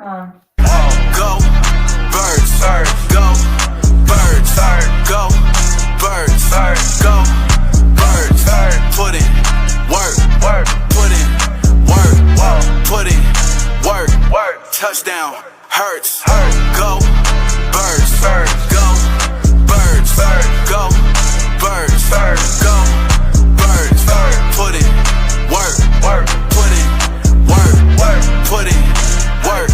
Go birds, go birds, go birds, go birds. Put in work, put in work, put in work. Touchdown hurts. Go birds, go birds, go birds, go birds. Put in work, put in work, put in work.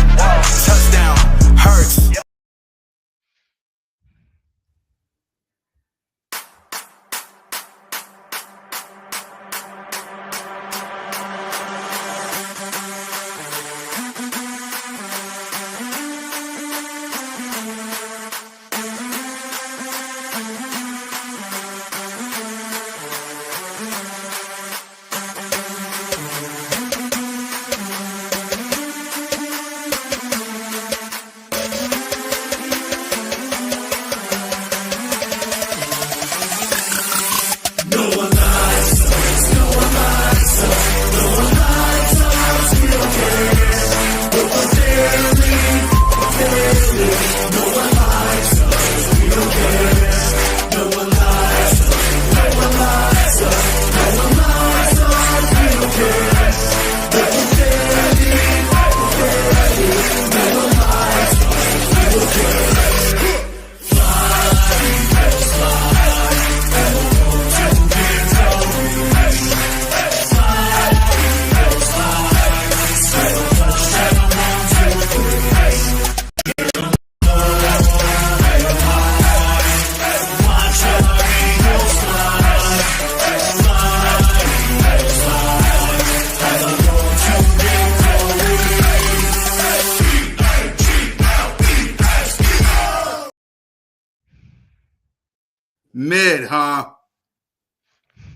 Touchdown hurts.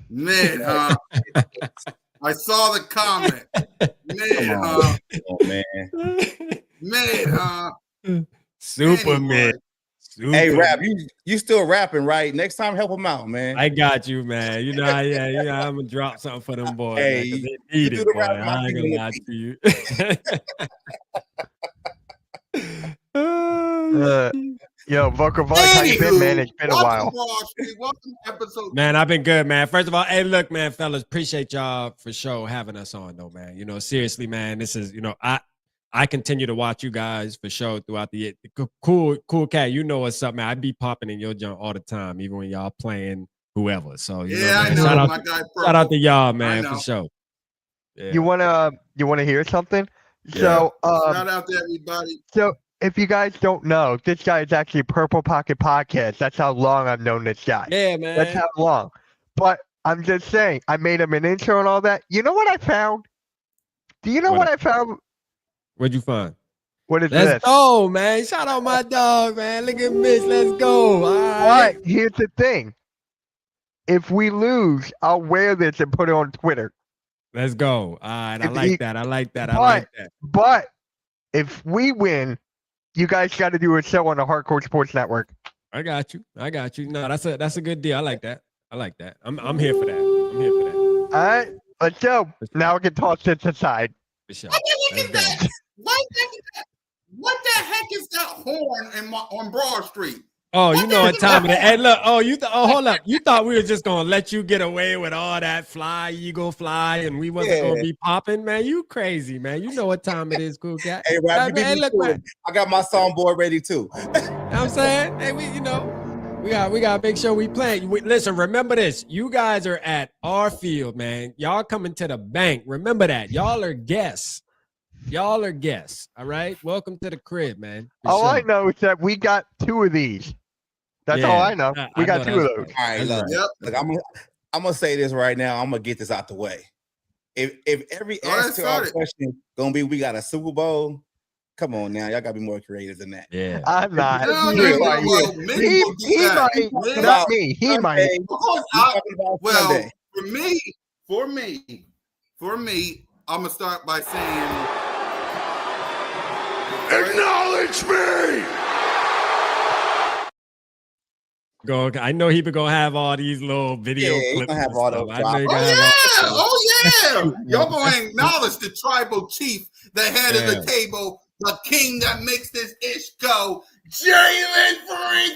Mid, huh? I saw the comment. Mid, huh? Oh, man. Mid, huh? Super Anyway. mid. Super Hey, Rap, mid. you still rapping, right? Next time, help him out, man. I got you, man. You know, I'm gonna drop something for them boys. Hey, man, 'cause you they need do it, the boy. rap, my I ain't gonna people lie will to you. Yo, Vike, how you been, man? It's been a while. Welcome to episode. Man, I've been good, man. First of all, hey, look, man, fellas, appreciate y'all for sure having us on, though, man. You know, seriously, man, this is, you know, I continue to watch you guys for sure throughout the year. Cool cat, you know what's up, man. I be popping in your junk all the time, even when y'all playing whoever. So you know, I man, know, my guy. shout out to y'all, man, for sure. Yeah. You wanna hear something? Yeah. So shout out to everybody. So if you guys don't know, this guy is actually Purple Pocket Podcast. That's how long I've known this guy. Yeah, man. That's how long. But I'm just saying, I made him an intro and all that. You know what I found? Do you know what I found? What'd you find? What is Let's this? go, man. Shout out my dog, man. Look at Mitch. Let's go. All right. But here's the thing. If we lose, I'll wear this and put it on Twitter. Let's go. All right. I like that. I like that. But if we win, you guys got to do a show on the Hardcore Sports Network. I got you. No, that's a good deal. I like that. I'm here for that. All right. Let's go. Now we can toss this aside. For sure. What the heck is that horn on Broad Street? Oh, you know what time it is. Hey, look. Hold up. You thought we were just going to let you get away with all that eagle fly, and we wasn't going to be popping? Man, you crazy, man. You know what time it is, cool cat. Hey, Rap, look, man. I got my songboard ready, too. You know what I'm saying? Hey, we got to make sure we play. Listen, remember this. You guys are at our field, man. Y'all coming to the bank. Remember that. Y'all are guests. All right? Welcome to the crib, man. All I know is that we got 2 of these. That's all I know. We got 2 of those. All right, look, I'm gonna say this right now. I'm gonna get this out the way. If every answer to our question gonna be we got a Super Bowl, come on now, y'all gotta be more creative than that. Yeah, I'm not. He might. Not me. He might. Well, for me, I'm gonna start by saying, acknowledge me. Go. I know he be gonna have all these little video clips. Gonna have all those. Oh yeah! Y'all gonna acknowledge the tribal chief, the head of the table, the king that makes this ish go, Jalen Freakins,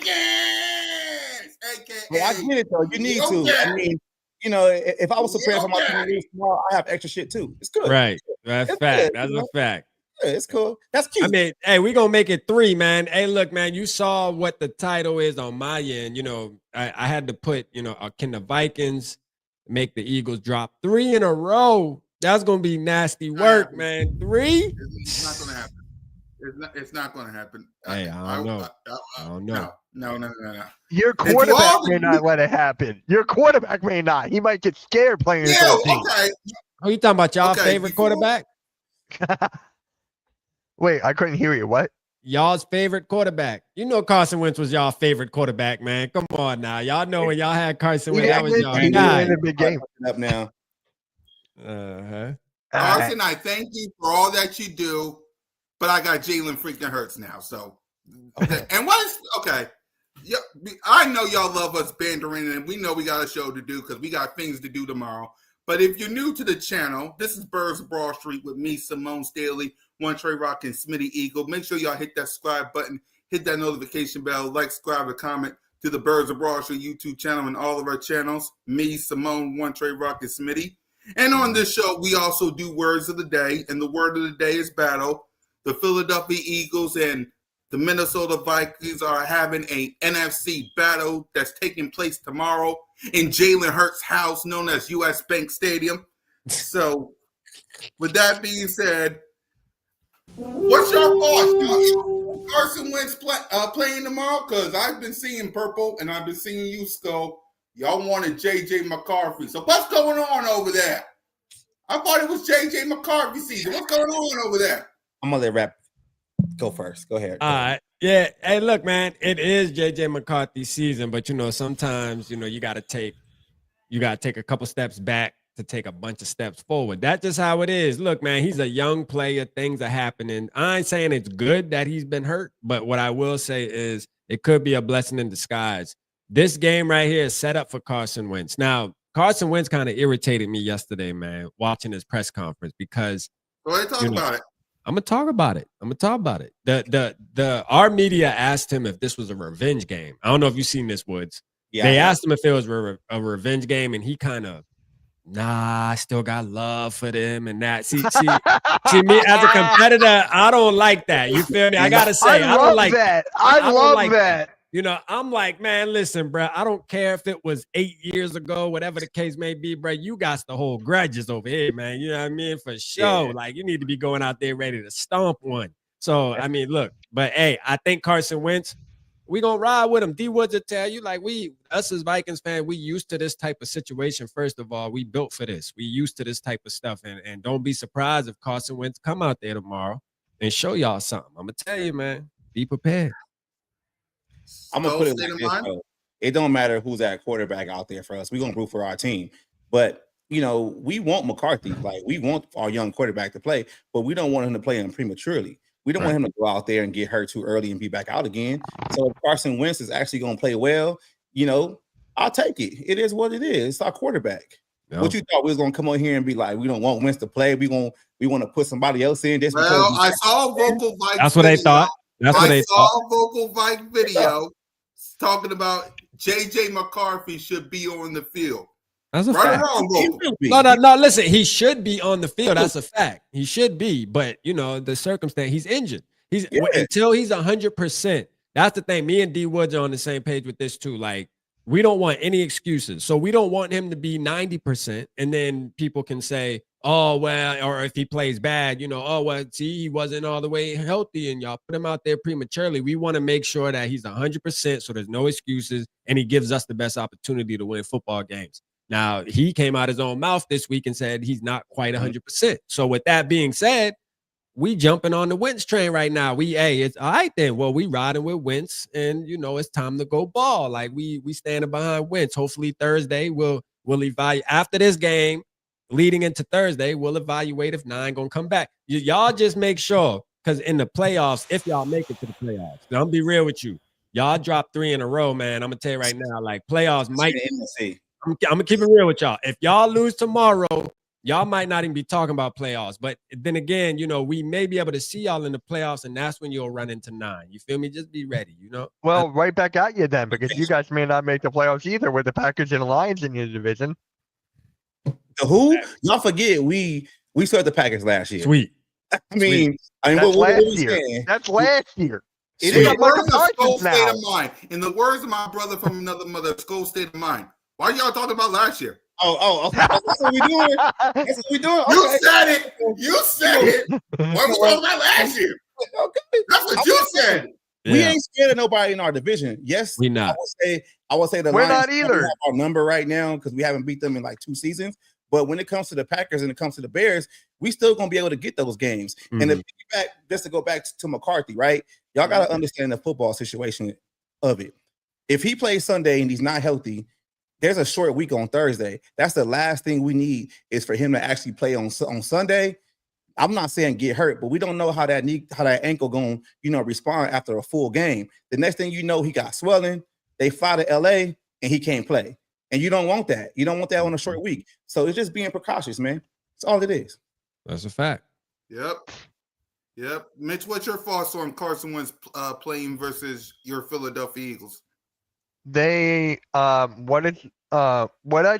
aka. Well, I get it though. You need to. Yoga. I mean, you know, if I was prepared for my team to lose tomorrow, I have extra shit too. It's good. Right. That's It's fact. good, That's you know? a fact. Yeah, it's cool. That's cute. I mean, hey, we're gonna make it 3, man. Hey, look, man, you saw what the title is on my end. You know, I had to put, you know, can the Vikings make the Eagles drop 3 in a row? That's gonna be nasty work, man. 3? It's not gonna happen. It's not gonna happen. Hey, I don't know. I don't know. No. Your quarterback may not let it happen. Your quarterback may not. He might get scared playing his own team. Okay. Oh, you talking about y'all favorite quarterback? Wait, I couldn't hear you. What? Y'all's favorite quarterback. You know Carson Wentz was y'all favorite quarterback, man. Come on now. Y'all know when y'all had Carson Wentz, that was y'all guy. In a big game. Up now. Uh-huh. Carson, I thank you for all that you do, but I got Jalen freaking Hurts now. So, okay. And what is okay? Yeah, I know y'all love us bandering, and we know we got a show to do because we got things to do tomorrow. But if you're new to the channel, this is Birds of Broad Street with me, Simone Staley, One Trey Rock, and Smitty Eagle. Make sure y'all hit that subscribe button, hit that notification bell, like, subscribe, and comment to the Birds of Broad Street YouTube channel and all of our channels. Me, Simone, One Trey Rock, and Smitty. And on this show, we also do words of the day, and the word of the day is battle. The Philadelphia Eagles and the Minnesota Vikings are having a NFC battle that's taking place tomorrow in Jalen Hurts' house, known as U.S. Bank Stadium. So, with that being said, what's your thoughts? Carson Wentz playing tomorrow? Because I've been seeing purple, and I've been seeing you, Skol. Y'all wanted J.J. McCarthy. So what's going on over there? I thought it was J.J. McCarthy season. What's going on over there? I'm going to let Rap go first. Go ahead. All right. Yeah. Hey, look, man, it is J.J. McCarthy season, but, you know, sometimes, you know, you got to take a couple steps back to take a bunch of steps forward. That's just how it is. Look, man, he's a young player. Things are happening. I ain't saying it's good that he's been hurt, but what I will say is it could be a blessing in disguise. This game right here is set up for Carson Wentz. Now, Carson Wentz kind of irritated me yesterday, man, watching his press conference because go ahead, talk about it. I'm gonna talk about it. Our media asked him if this was a revenge game. I don't know if you've seen this, Woods. Yeah, they asked him if it was a revenge game, and he kind of, I still got love for them and that. See, me as a competitor, I don't like that. You feel me? I gotta say, I don't like that. I love that. You know, I'm like, man, listen, bro, I don't care if it was 8 years ago, whatever the case may be, bro. You got to hold grudges over here, man. You know what I mean? For sure. Yeah. Like, you need to be going out there ready to stomp one. So, I mean, look, but hey, I think Carson Wentz, we gonna ride with him. D Woods will tell you, like, us as Vikings fans, we used to this type of situation. First of all, we built for this. We used to this type of stuff. And don't be surprised if Carson Wentz come out there tomorrow and show y'all something. I'm gonna tell you, man, be prepared. I'm gonna put it like this, though. It don't matter who's at quarterback out there for us. We're gonna root for our team. But you know, we want McCarthy. Like, we want our young quarterback to play, but we don't want him to play him prematurely. We don't want him to go out there and get hurt too early and be back out again. So if Carson Wentz is actually gonna play well, you know, I'll take it. It is what it is. It's our quarterback. No. What you thought we was gonna come on here and be like, we don't want Wentz to play. We want to put somebody else in. This I saw vocal Vike. That's what they thought. I saw a vocal Vike video talking about J.J. McCarthy should be on the field. That's a fact. No. Listen, he should be on the field. That's a fact. He should be, but you know the circumstance. He's injured. Until he's 100%. That's the thing. Me and D Woods are on the same page with this too. Like, we don't want any excuses. So we don't want him to be 90%, and then people can say, oh, well, or if he plays bad, you know, oh, well, see, he wasn't all the way healthy and y'all put him out there prematurely. We want to make sure that he's 100%, so there's no excuses, and he gives us the best opportunity to win football games. Now, he came out his own mouth this week and said he's not quite 100%. So with that being said, we jumping on the Wentz train right now. It's all right then. Well, we riding with Wentz, and, you know, it's time to go ball. Like, we standing behind Wentz. Hopefully Thursday we'll evaluate after this game. Leading into Thursday, we'll evaluate if 9 gonna come back. Y'all just make sure, because in the playoffs, if y'all make it to the playoffs, now, I'm gonna be real with you. Y'all drop 3 in a row, man. I'm gonna tell you right now, like, playoffs might. I'm gonna keep it real with y'all. If y'all lose tomorrow, y'all might not even be talking about playoffs. But then again, we may be able to see y'all in the playoffs, and that's when you'll run into 9. You feel me? Just be ready, Well, right back at you then, because you guys may not make the playoffs either with the Packers and Lions in your division. The who? Y'all forget we swept the Packers last year. Sweet. That's last year. That's last year. In the words of Skol state of mind, in the words of my brother from another mother, Skol state of mind. Why y'all talking about last year? Oh, that's what we doing. That's what we doing. Okay. You said it. What was talking about last year? Okay, that's what you said. Yeah. We ain't scared of nobody in our division. Yes, we not. I would say the we're Lions not either. Have our number right now because we haven't beat them in like 2 seasons. But when it comes to the Packers and it comes to the Bears, we still gonna be able to get those games. And just to go back to McCarthy, right? Y'all gotta understand the football situation of it. If he plays Sunday and he's not healthy, there's a short week on Thursday. That's the last thing we need is for him to actually play on Sunday. I'm not saying get hurt, but we don't know how that ankle going, respond after a full game. The next thing you know, he got swelling. They fly to LA and he can't play. And you don't want that. You don't want that on a short week. So it's just being precautious, man. That's all it is. That's a fact. Yep. Mitch, what's your thoughts on Carson Wentz playing versus your Philadelphia Eagles? They what did I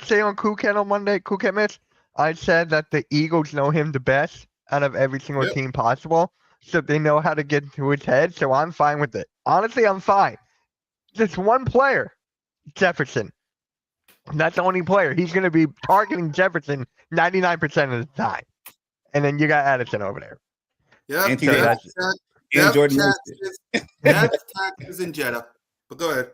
say on Kuket on Monday? Kuket, Mitch? I said that the Eagles know him the best out of every single team possible. So they know how to get into his head. So I'm fine with it. Honestly, I'm fine. Just one player, Jefferson. That's the only player. He's going to be targeting Jefferson 99% of the time. And then you got Addison over there. Yeah. And Jordan. That's Taxes and Jetta. But go ahead.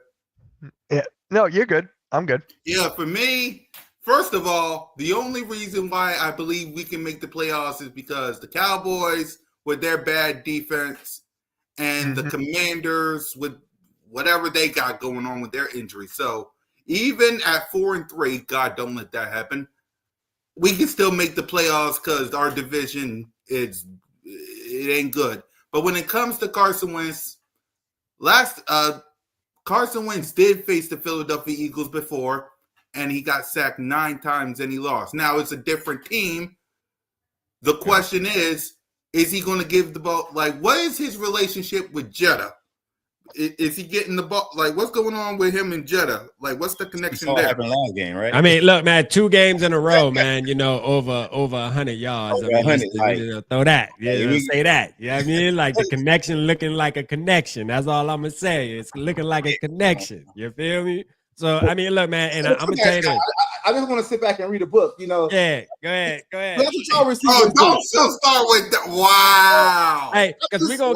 Yeah. No, you're good. I'm good. Yeah, for me, first of all, the only reason why I believe we can make the playoffs is because the Cowboys with their bad defense and the Commanders with whatever they got going on with their injury. So even at 4-3, God, don't let that happen. We can still make the playoffs because our division it ain't good. But when it comes to Carson Wentz, Carson Wentz did face the Philadelphia Eagles before, and he got sacked 9 times and he lost. Now it's a different team. The question is he going to give the ball? Like, what is his relationship with Jetta? Is he getting the ball? Like, what's going on with him and Jetta? Like, what's the connection there? Happened last game, right? I mean, look, man, 2 games in a row, man. Over 100 yards. Over 100, throw that. Say that. You know what I mean? Like the connection looking like a connection. That's all I'm gonna say. It's looking like a connection. You feel me? So I mean, look, man, and I'm gonna tell you this. I just want to sit back and read a book, Yeah, go ahead. That's what y'all receivers don't still start with that. Wow. Hey, because we're gonna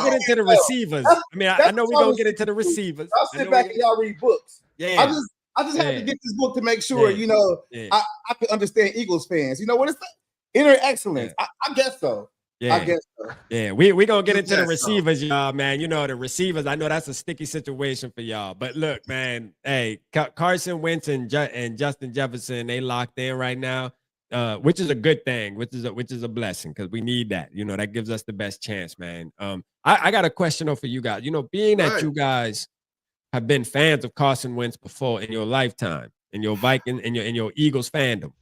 get into the receivers. I mean, I know we're gonna get into the receivers. I'll sit back and y'all read books. Yeah. I just had to get this book to make sure, I could understand Eagles fans. You know what it's like? Inner excellence. I guess so. Yeah. I guess so. Yeah, we're gonna get into the receivers, y'all, man. The receivers, I know that's a sticky situation for y'all. But look, man, hey, Carson Wentz and Justin Jefferson, they locked in right now, which is a good thing, which is a blessing because we need that. That gives us the best chance, man. I got a question though for you guys. Being that you guys have been fans of Carson Wentz before in your lifetime, in your Viking, in your Eagles fandom.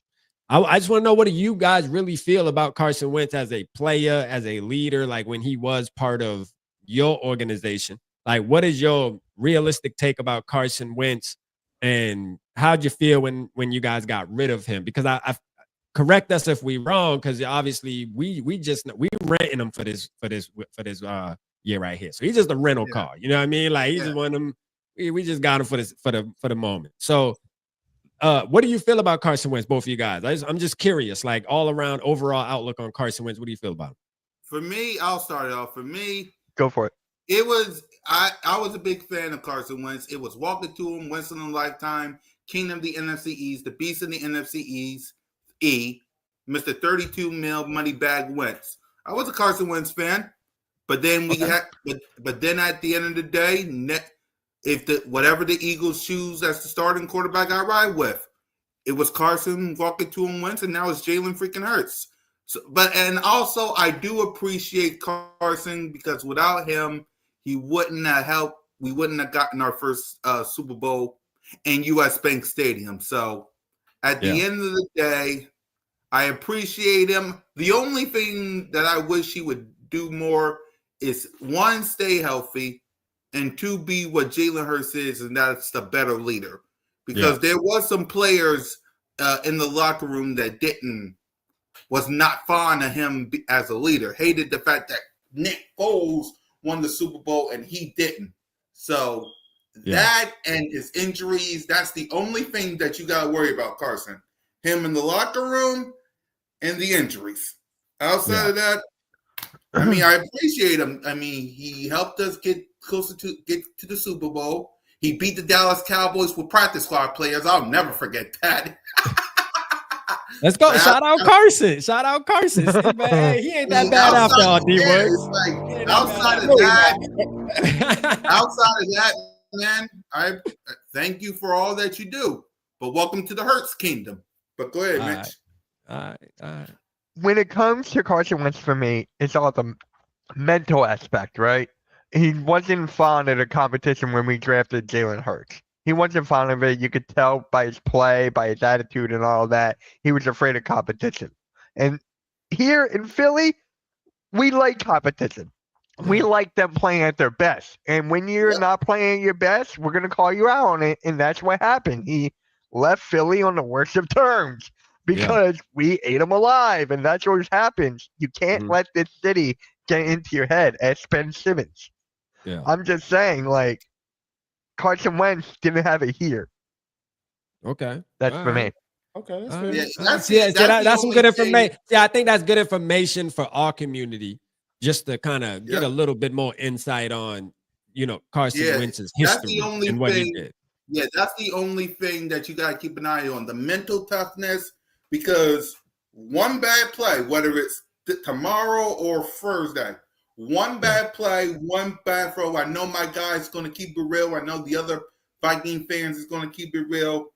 I just want to know, what do you guys really feel about Carson Wentz as a player, as a leader, like when he was part of your organization? Like, what is your realistic take about Carson Wentz, and how'd you feel when you guys got rid of him? Because I correct us if we're wrong, because obviously we renting him for this year right here. So he's just a rental car. You know what I mean? Like he's just one of them. We just got him for the moment. So. What do you feel about Carson Wentz, both of you guys? I'm just curious, like all around overall outlook on Carson Wentz. What do you feel about him? For me, I'll start it off. For me, go for it. It was I was a big fan of Carson Wentz. It was walking to him, once in a lifetime, king of the NFC East, the beast in the NFC East, Mr. 32 mil money bag Wentz. I was a Carson Wentz fan, but then but then at the end of the day, if whatever the Eagles choose as the starting quarterback I ride with, it was Carson walking to him Wentz, and now it's Jalen freaking Hurts. So, and also I do appreciate Carson because without him, he wouldn't have helped. We wouldn't have gotten our first Super Bowl in U.S. Bank Stadium. So at the end of the day, I appreciate him. The only thing that I wish he would do more is, one, stay healthy, and two, be what Jalen Hurts is, and that's the better leader. Because there was some players in the locker room that was not fond of him as a leader. Hated the fact that Nick Foles won the Super Bowl and he didn't. So that and his injuries, that's the only thing that you got to worry about, Carson. Him in the locker room and the injuries. Outside of that, I mean, I appreciate him. I mean, he helped us get to the Super Bowl. He beat the Dallas Cowboys with practice squad players. I'll never forget that. Let's go. Shout out Carson. Shout out Carson. See, man, hey, he ain't that bad after all, D-Woods. Like, outside of that, man, I thank you for all that you do. But welcome to the Hurts kingdom. But go ahead, Mitch. All right. When it comes to Carson Wentz, for me, it's all the mental aspect, right? He wasn't fond of the competition when we drafted Jalen Hurts. He wasn't fond of it. You could tell by his play, by his attitude and all that. He was afraid of competition. And here in Philly, we like competition. We like them playing at their best. And when you're not playing at your best, we're going to call you out on it. And that's what happened. He left Philly on the worst of terms because we ate him alive. And that's what happens. You can't let this city get into your head, as Ben Simmons. Yeah. I'm just saying, like, Carson Wentz didn't have it here. Okay. That's for me. Okay. That's some good information. Yeah, I think that's good information for our community, just to kind of get a little bit more insight on, Carson Wentz's history and what he did. Yeah, that's the only thing that you got to keep an eye on, the mental toughness, because one bad play, whether it's tomorrow or Thursday, one bad play, one bad throw. I know my guy's going to keep it real. I know the other Viking fans is going to keep it real.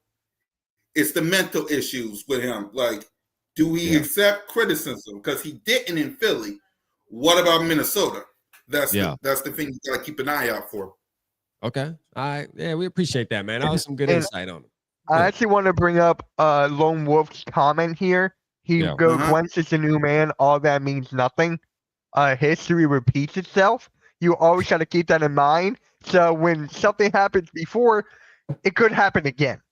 It's the mental issues with him. Like, do we accept criticism? Because he didn't in Philly. What about Minnesota? That's the thing you got to keep an eye out for. Okay. All right. Yeah, we appreciate that, man. That was some good insight on it. I actually want to bring up Lone Wolf's comment here. He goes, Wentz is a new man. All that means nothing. History repeats itself. You always got to keep that in mind. So when something happens before, it could happen again.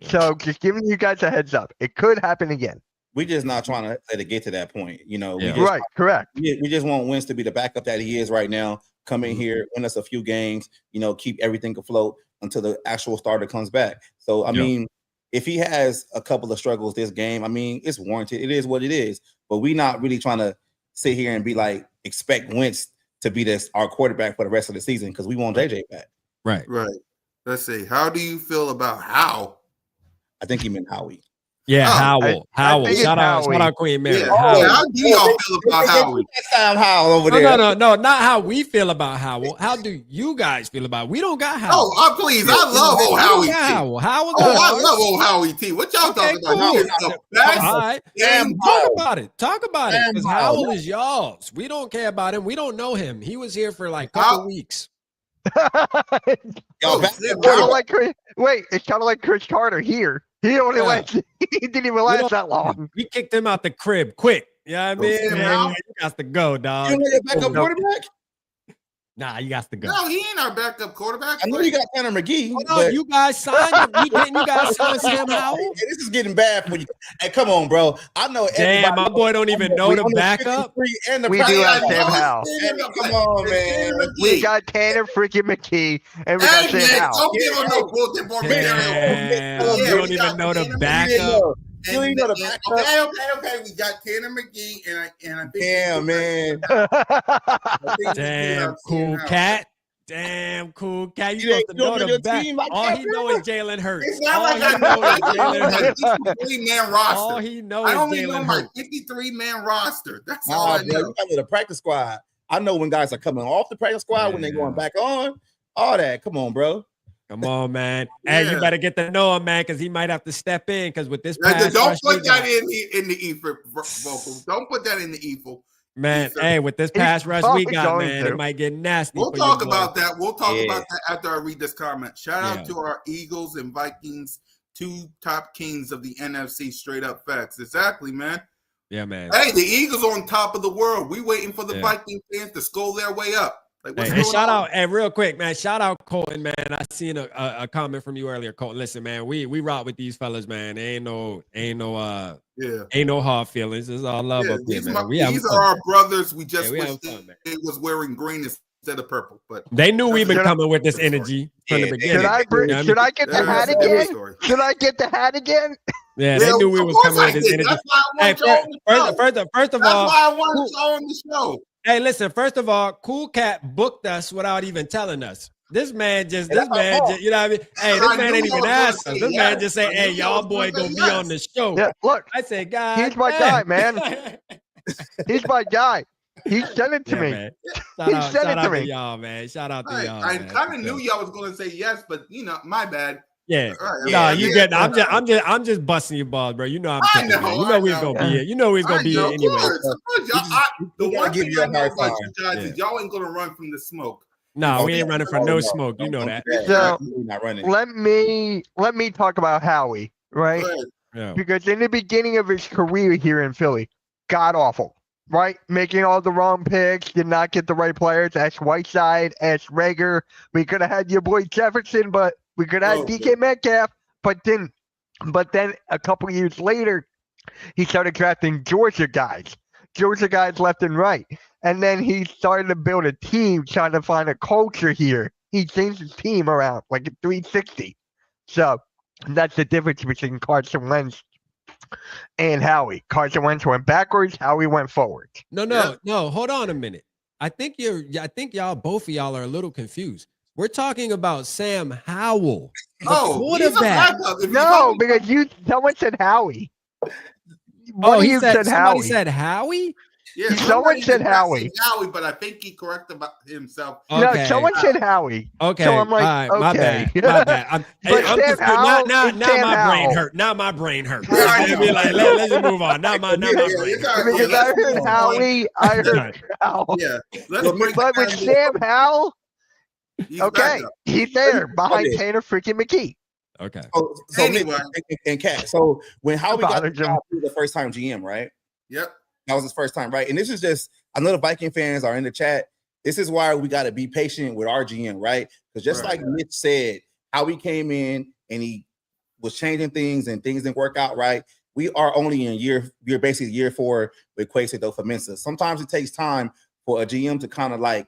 So just giving you guys a heads up. It could happen again. We're just not trying to let it get to that point. Correct. We just want Wentz to be the backup that he is right now. Come in here, win us a few games, keep everything afloat until the actual starter comes back. So, I mean, if he has a couple of struggles this game, I mean, it's warranted. It is what it is. But we're not really trying to sit here and be like, expect Wentz to be our quarterback for the rest of the season, because we want JJ back. Right. Let's see. How do you feel about Howe? I think he meant Howie. Yeah, Howell. Shout out Queen Mary. Yeah. How do y'all feel about Howie? No, not how we feel about Howell. How do you guys feel about it? We don't got Howell. Oh, please. I love old Howie T. I love old Howie T. What y'all talking about? Cool. He is the best. All right. Talk about it. Because Howell is y'all's. We don't care about him. We don't know him. He was here for like a couple weeks. It's kind of like Chris Carter here. He only he didn't even last that long. We kicked him out the crib quick. You know what I mean? Man, you got to go, dog. You want your backup quarterback? Nah, you got to go. No, he ain't our backup quarterback. I know you got Tanner McGee. No, you guys signed him. You guys signed Sam Howell? Hey, this is getting bad for you. Hey, come on, bro. I know. Damn, my boy don't even know the backup. We do have Sam Howell. Come on, man. We got Tanner freaking McKee, and we got Sam Howell. Don't give him no bullshit for me. You don't even know the backup. Okay. We got Tanner McGee, and I think. Damn, man. Damn, cool cat. You supposed to know the back. All he knows is Jalen Hurts. All he knows is Jalen Hurts. I only know my 53-man roster. That's all I know. You got the practice squad. I know when guys are coming off the practice squad, when they're going back on. All that. Come on, bro. Come on, man. Hey, you better get to know him, man, because he might have to step in. Because with this pass don't put that in the evil vocal. Don't put that in the evil. Man, hey, with this pass rush we got, man, it might get nasty. We'll talk about that. We'll talk about that after I read this comment. Shout out to our Eagles and Vikings two top kings of the NFC. Straight up facts. Exactly, man. Yeah, man. Hey, the Eagles on top of the world. We waiting for the Viking fans to Skol their way up. Like, what's going shout on? out, and real quick, man. Shout out Colton, man. I seen a comment from you earlier, Colton. Listen, man, we rock with these fellas, man. Ain't no hard feelings. It's all love up here, man. These are our brothers. We just wish it was wearing green instead of purple. But they knew we've been coming with this energy from the beginning. Should I get the hat again? Should I get the hat again? Yeah, they knew we was coming with this energy. That's why I want first of all, that's why I wanted you on the show. Hey, listen, first of all, Cool Cat booked us without even telling us. This man just, you know what I mean? Hey, this man ain't even asked us. This man just say, hey, y'all boy gonna be on the show. Yeah, look. I said, God, he's my guy, man. He's my guy. He sent it to me. Man. Shout out to y'all, man. Shout out to y'all. I kind of knew y'all was going to say yes, but my bad. Yeah. You get. I'm just busting your balls, bro. You know I'm. You know we was gonna be here. You know we was gonna be here anyway. The one thing I know about you guys is y'all ain't gonna run from the smoke. No, we ain't running from no smoke. You know that. So let me talk about Howie, right? Yeah. Because in the beginning of his career here in Philly, god awful, right? Making all the wrong picks, did not get the right players. Ask Whiteside, ask Rager. We could have had your boy Jefferson, but we could have DK Metcalf, but didn't. But then a couple years later, he started drafting Georgia guys left and right. And then he started to build a team, trying to find a culture here. He changed his team around like a 360. So that's the difference between Carson Wentz and Howie. Carson Wentz went backwards, Howie went forward. No. Hold on a minute. I think both of y'all are a little confused. We're talking about Sam Howell, the quarterback. No, because someone said Howie. Somebody said Howie? Yeah, someone said Howie. Howie, but I think he corrected himself. Okay. No, someone said Howie. Okay, so I'm like, all right, okay. my bad. Now my brain hurt. Now my brain hurt. Let's just move on. Now my brain. Because I heard Howie, I heard Howell. Yeah, but with Sam Howell. He's there behind Tanner freaking McKee. Okay. So anyway, and Cat. So when Howie got the first time GM, right? Yep. That was his first time, right? And this is just, I know the Viking fans are in the chat. This is why we got to be patient with our GM, right? Because just like Mitch said, Howie came in and he was changing things and things didn't work out right. We are only in basically year 4 with Kwesi Adofo-Mensah. Sometimes it takes time for a GM to kind of like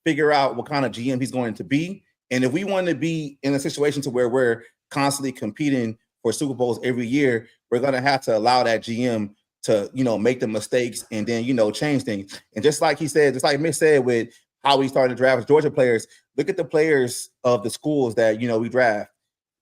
figure out what kind of GM he's going to be. And if we want to be in a situation to where we're constantly competing for Super Bowls every year, we're going to have to allow that GM to, make the mistakes and then, change things. And just like he said, just like Mitch said with how we started to draft Georgia players, look at the players of the schools that, we draft.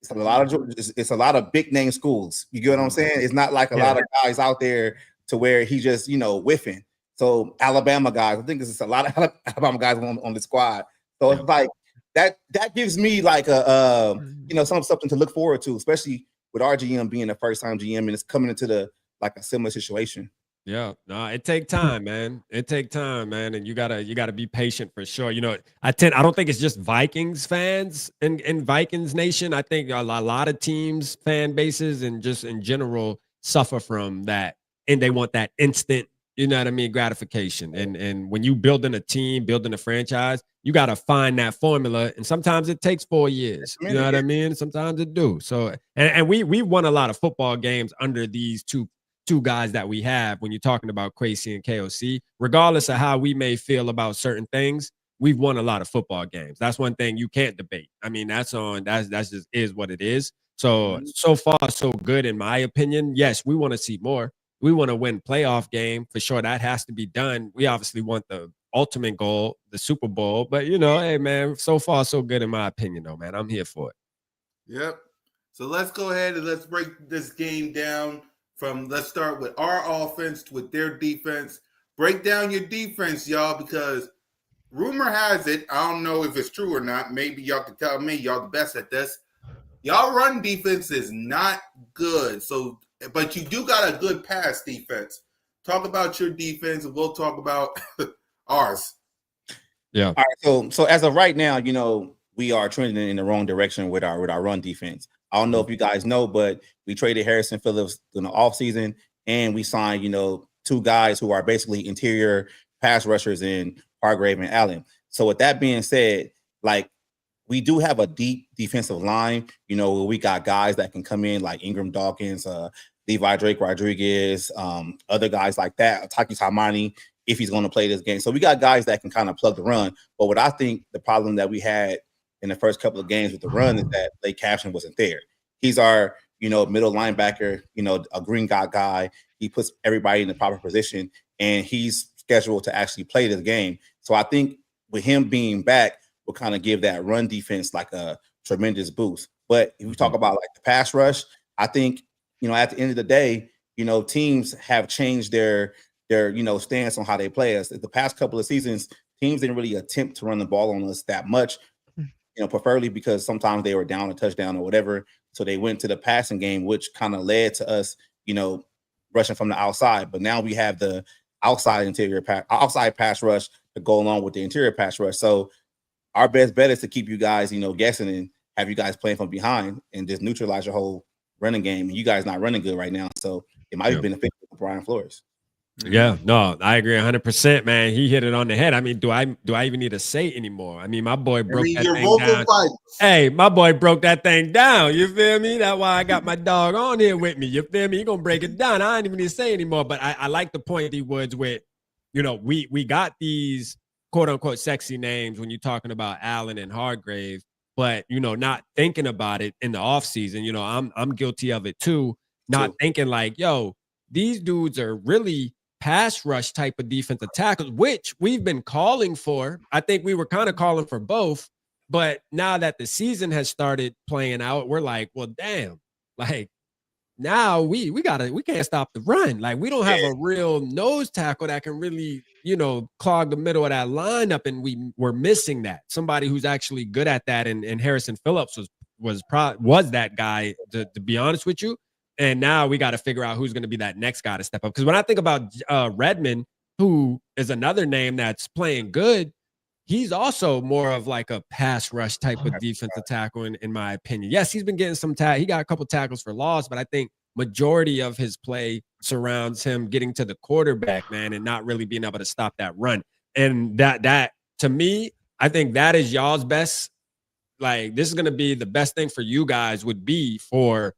It's a lot of big name schools. You get what I'm saying? It's not like a lot of guys out there to where he just, whiffing. So Alabama guys, I think there's a lot of Alabama guys on the squad. So it's like that gives me like a something to look forward to, especially with our GM being a first time GM and it's coming into a similar situation. Yeah, no, it take time, man. It take time, man, and you gotta be patient for sure. I don't think it's just Vikings fans in Vikings Nation. I think a lot of teams, fan bases, and just in general suffer from that, and they want that instant, gratification. And when you building a team, building a franchise, you gotta find that formula, and sometimes it takes 4 years. You know what I mean? Sometimes it do. So, and we won a lot of football games under these two guys that we have when you're talking about Kwesi and KOC, regardless of how we may feel about certain things, we've won a lot of football games. That's one thing you can't debate. I mean, that's just is what it is. So far, so good in my opinion. Yes, we want to see more. We want to win playoff game for sure. That has to be done. We obviously want the ultimate goal, the Super Bowl, but hey man, so far so good in my opinion though, man. I'm here for it. Yep. So let's go ahead and let's break this game down. Let's start with our offense with their defense. Break down your defense, y'all, because rumor has it, I don't know if it's true or not. Maybe y'all can tell me. Y'all the best at this. Y'all run defense is not good. So, but you do got a good pass defense. Talk about your defense, and we'll talk about ours. Yeah. All right. So as of right now, we are trending in the wrong direction with our run defense. I don't know if you guys know, but we traded Harrison Phillips in the offseason, and we signed, 2 guys who are basically interior pass rushers in Hargrave and Allen. So with that being said, like, we do have a deep defensive line, we got guys that can come in like Ingram Dawkins, Levi Drake Rodriguez, other guys like that, Taki Taimani, if he's going to play this game. So we got guys that can kind of plug the run. But what I think the problem that we had in the first couple of games with the run is that Blake Caption wasn't there. He's our, middle linebacker, a green guy. He puts everybody in the proper position, and he's scheduled to actually play this game. So I think with him being back will kind of give that run defense like a tremendous boost. But if we talk about like the pass rush, I think, at the end of the day, teams have changed their stance on how they play us. The past couple of seasons, teams didn't really attempt to run the ball on us that much, preferably because sometimes they were down a touchdown or whatever. So they went to the passing game, which kind of led to us, rushing from the outside. But now we have the outside pass rush to go along with the interior pass rush. So our best bet is to keep you guys, guessing and have you guys playing from behind and just neutralize your whole running game. And you guys not running good right now. So it might be beneficial for Brian Flores. Yeah, no, I agree 100%, man. He hit it on the head. I mean, do I even need to say anymore? I mean, my boy broke that thing down. Hey, my boy broke that thing down. You feel me? That's why I got my dog on here with me. You feel me? He gonna break it down. I ain't even need to say anymore. But I like the point, D Woods, with we got these quote unquote sexy names when you're talking about Allen and Hargrave, but not thinking about it in the offseason. I'm guilty of it too. Not thinking like, these dudes are really pass rush type of defensive tackles, which we've been calling for. I think we were kind of calling for both, but now that the season has started playing out, we're like, well, damn, like now we can't stop the run. Like we don't have a real nose tackle that can really, clog the middle of that lineup, and we're missing that. Somebody who's actually good at that, and Harrison Phillips was that guy, to be honest with you. And now we got to figure out who's going to be that next guy to step up. Because when I think about Redmond, who is another name that's playing good, he's also more of like a pass rush type of defensive tackle, in my opinion. Yes, he's been getting some he got a couple tackles for loss, but I think majority of his play surrounds him getting to the quarterback, man, and not really being able to stop that run. And that to me, I think that is y'all's best. Like, this is going to be the best thing for you guys would be for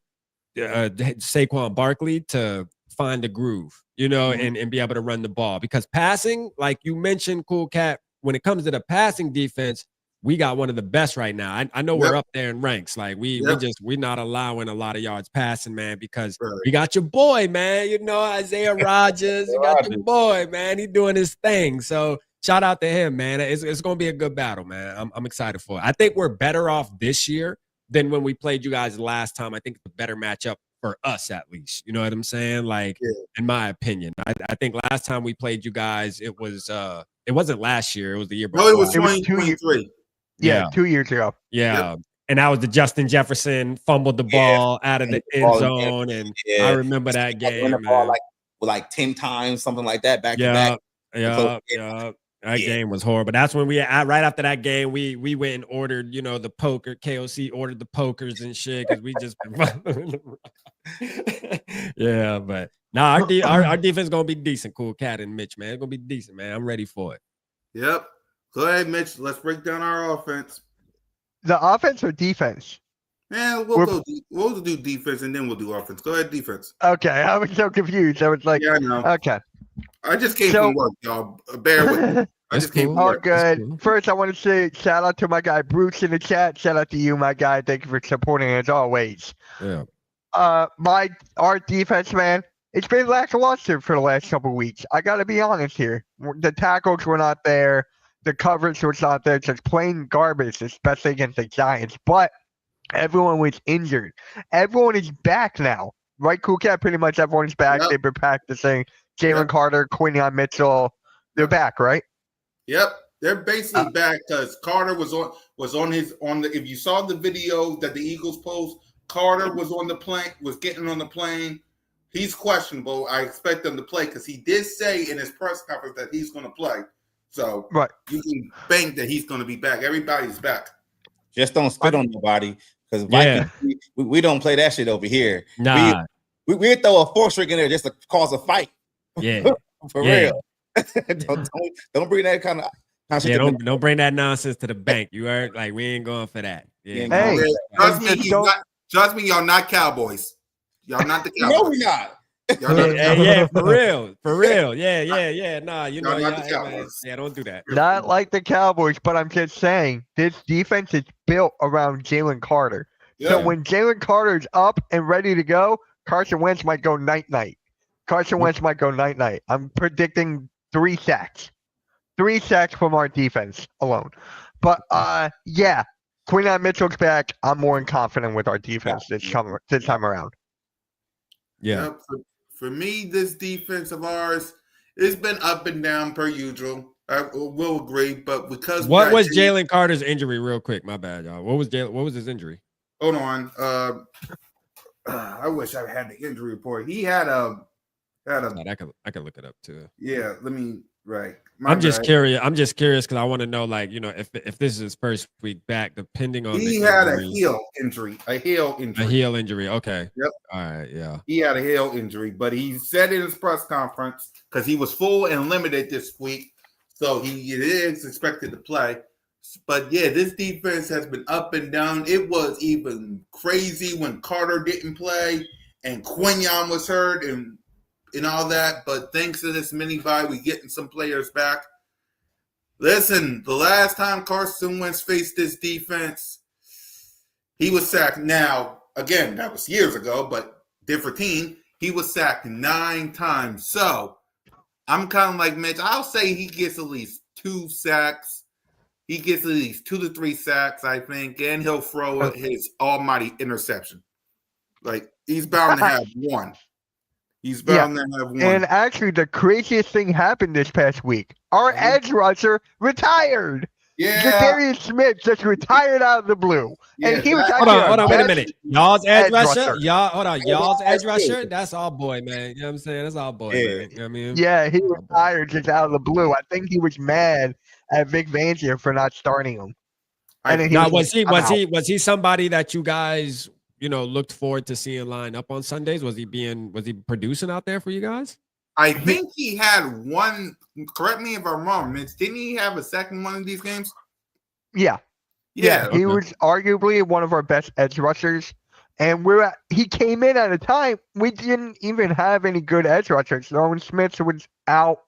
Saquon Barkley to find a groove, and be able to run the ball. Because passing, like you mentioned, Cool Cat, when it comes to the passing defense, we got one of the best right now. I know we're up there in ranks. Like we're not allowing a lot of yards passing, man, because we got your boy, man. Isaiah Rodgers. You got your boy, man. He doing his thing. So shout out to him, man. It's gonna be a good battle, man. I'm excited for it. I think we're better off this year than when we played you guys last time. I think it's a better matchup for us, at least. You know what I'm saying? Like, in my opinion, I think last time we played you guys, it wasn't last year. It was the year before. No, it was 2023. Yeah, 2 years ago. Yeah. Yep. And that was the Justin Jefferson fumbled the ball out of the end zone. And I remember that game. The ball like 10 times, something like that, back to back. Yeah. That game was horrible. That's when right after that game, we went and ordered, the poker. KOC ordered the pokers and shit because we just been yeah, but our defense is gonna be decent. Cool Cat and Mitch, man. It's gonna be decent, man. I'm ready for it. Yep. Go ahead, Mitch. Let's break down our offense. The offense or defense? Yeah, we'll do defense and then we'll do offense. Go ahead, defense. Okay, I was so confused. I was like, yeah, I know. Okay. I just came from work, y'all. Bear with me. I just came from work. Good. Cool. First, I want to say shout out to my guy Bruce in the chat. Shout out to you, my guy. Thank you for supporting as always. Yeah. Our defense, man, it's been lackluster for the last couple of weeks. I got to be honest here. The tackles were not there. The coverage was not there. Just plain garbage, especially against the Giants. But everyone was injured. Everyone is back now. Right, Cool Cat? Pretty much everyone is back. Yep. They've been practicing. Jalen Carter, Quinion Mitchell, they're back, right? Yep, they're basically back because Carter was on the. If you saw the video that the Eagles post, Carter was on the plane, was getting on the plane. He's questionable. I expect him to play because he did say in his press conference that he's going to play. So you can bank that he's going to be back. Everybody's back. Just don't spit on nobody because Vikings, we don't play that shit over here. Nah. We throw a fourth string in there just to cause a fight. Yeah. For real. don't bring that kind of shit. Yeah, don't bring that nonsense to the bank. You heard? Like, we ain't going for that. Yeah. Hey, trust me, y'all not Cowboys. Y'all not the Cowboys. No, we not. Yeah, for real. Yeah. Nah, you know, yeah, don't do that. Not like the Cowboys, but I'm just saying this defense is built around Jalen Carter. Yeah. So when Jalen Carter's up and ready to go, Carson Wentz might go night-night. I'm predicting 3 sacks. 3 sacks from our defense alone. But yeah, Quinton Mitchell's back. I'm more confident with our defense this time around. Yeah. For me, this defense of ours, it's been up and down per usual. I will agree, but because what was Jalen Carter's injury, real quick? My bad, y'all. What was his injury? Hold on. I wish I had the injury report. He had a. I can look it up too. Yeah, let me. Right. I'm just curious because I want to know, like, you know, if this is his first week back, depending on he had a heel injury. A heel injury. Okay. Yep. All right. Yeah. He had a heel injury, but he said in his press conference because he was full and limited this week, so he is expected to play. But yeah, this defense has been up and down. It was even crazy when Carter didn't play and Quinton was hurt and all that. But thanks to this mini bye, we getting some players back. Listen, the last time Carson Wentz faced this defense, he was sacked. Now, again, that was years ago, but different team. He was sacked 9 times. So I'm kind of like Mitch. I'll say he gets at least 2 sacks. He gets at least 2 to 3 sacks, I think, and he'll throw his almighty interception. Like, he's bound to have one. He's bound to have one. And actually, the craziest thing happened this past week. Our edge rusher retired. Yeah. Darius Smith just retired out of the blue. Yeah, and he was hold on, wait a minute. Y'all's edge rusher? rusher. Y'all's edge rusher? That's our boy, man. You know what I'm saying? That's our boy, man. You know what I mean? Yeah, he retired just out of the blue. I think he was mad at Vic Fangio for not starting him. And then now, was he somebody that you guys, you know, looked forward to seeing line up on Sundays? Was he producing out there for you guys? I think he had one. Correct me if I'm wrong, Mitch. Didn't he have a second one of these games? Yeah. He was arguably one of our best edge rushers. And he came in at a time we didn't even have any good edge rushers. Norman Smith was out.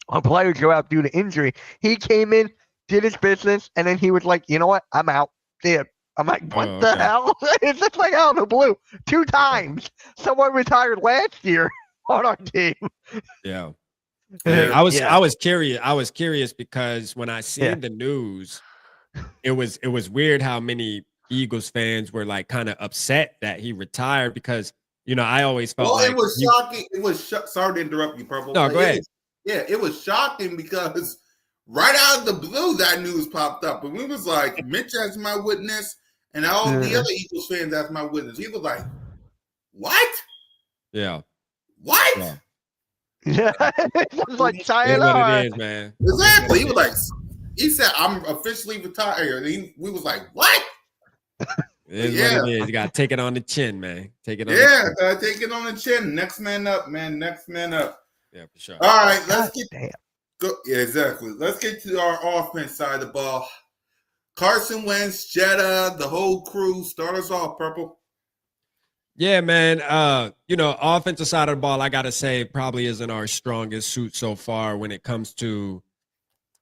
Our players go out due to injury. He came in, did his business, and then he was like, you know what? I'm out. Yeah. I'm like, what the hell? It's just like out of the blue. 2 times. Someone retired last year on our team. Yeah. I was curious because when I seen the news, it was weird how many Eagles fans were like kind of upset that he retired because, you know, I always felt like it was shocking. It was sorry to interrupt you, Purple. No, go ahead. It was shocking because right out of the blue that news popped up, and we was like, Mitch as my witness, and all the other Eagles fans as my witness. He was like, "What? Yeah, what?" Yeah, it's like it's what it is, man. Exactly. He was like, he said, "I'm officially retired." We was like, "What?" It is what it is. You gotta take it on the chin, man. Take it on take it on the chin. Next man up, man. Next man up. Yeah, for sure. All right, let's go. Yeah, exactly. Let's get to our offense side of the ball. Carson Wentz, Jetta, the whole crew. Start us off, Purple. Yeah, man. You know, offensive side of the ball, I gotta say, probably isn't our strongest suit so far when it comes to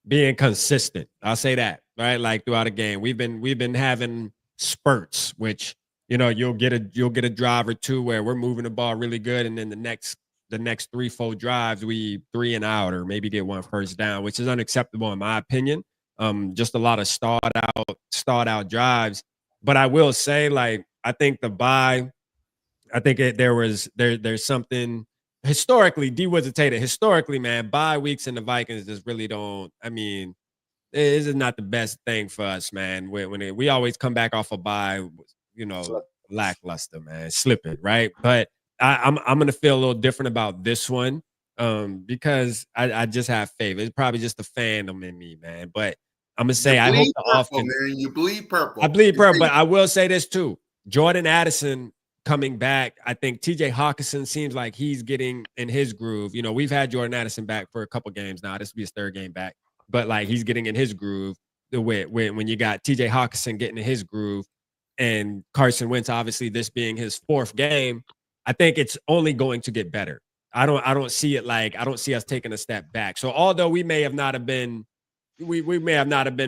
being consistent. I'll say that, right? Like throughout a game, we've been having spurts, which, you know, you'll get a drive or two where we're moving the ball really good, and then the next 3-4 drives we 3 and out or maybe get 1 first down, which is unacceptable in my opinion. Just a lot of start out drives. But I will say, like, I think the bye, there's something historically, D Woods historically, man, bye weeks in the Vikings just really don't. I mean, this is not the best thing for us, man. When we always come back off a bye, you know, lackluster, man, slipping, right? But I'm gonna feel a little different about this one because I just have faith. It's probably just the fandom in me, man. But I'm gonna say I hope the offense. Man, you bleed purple. I bleed purple, but I will say this too. Jordan Addison coming back. I think TJ Hawkinson seems like he's getting in his groove. You know, we've had Jordan Addison back for a couple games now. This will be his third game back, but like he's getting in his groove. When you got TJ Hawkinson getting in his groove, and Carson Wentz, obviously this being his fourth game, I think it's only going to get better. I don't see it like I don't see us taking a step back. So although we may not have been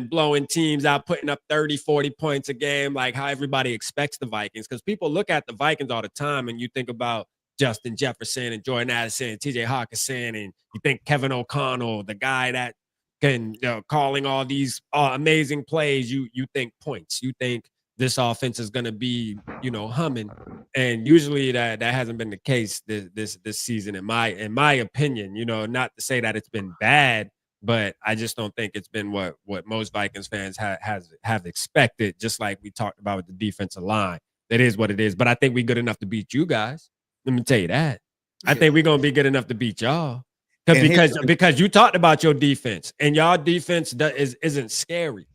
blowing teams out, putting up 30, 40 points a game, like how everybody expects the Vikings. Because people look at the Vikings all the time and you think about Justin Jefferson and Jordan Addison and TJ Hawkinson, and you think Kevin O'Connell, the guy that can calling all these amazing plays. You think points. You think this offense is going to be, humming. And usually that hasn't been the case this season, in my opinion. Not to say that it's been bad, but I just don't think it's been what most Vikings fans have expected. Just like we talked about with the defensive line, that is what it is. But I think we're good enough to beat you guys. Let me tell you that. I think we're gonna be good enough to beat y'all. Because you talked about your defense, and y'all defense isn't scary.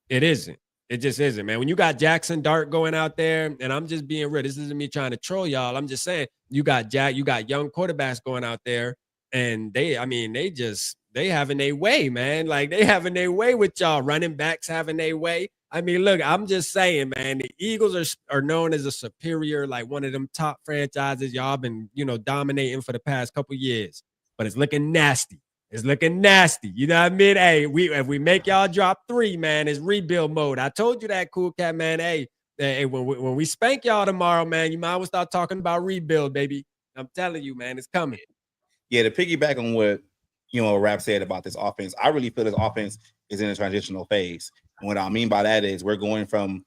It isn't. It just isn't, man. When you got Jackson Dart going out there, and I'm just being real, this isn't me trying to troll y'all. I'm just saying you got young quarterbacks going out there, and they having their way, man. Like they having their way with y'all. Running backs having their way. I mean, look, I'm just saying, man, the Eagles are known as a superior, like one of them top franchises. Y'all been, dominating for the past couple years, but it's looking nasty. It's looking nasty. You know what I mean? Hey, if we make y'all drop 3, man, it's rebuild mode. I told you that, Cool Cat, man. Hey, when we spank y'all tomorrow, man, you might as well start talking about rebuild, baby. I'm telling you, man, it's coming. Yeah, to piggyback on what Rap said about this offense, I really feel this offense is in a transitional phase. And what I mean by that is we're going from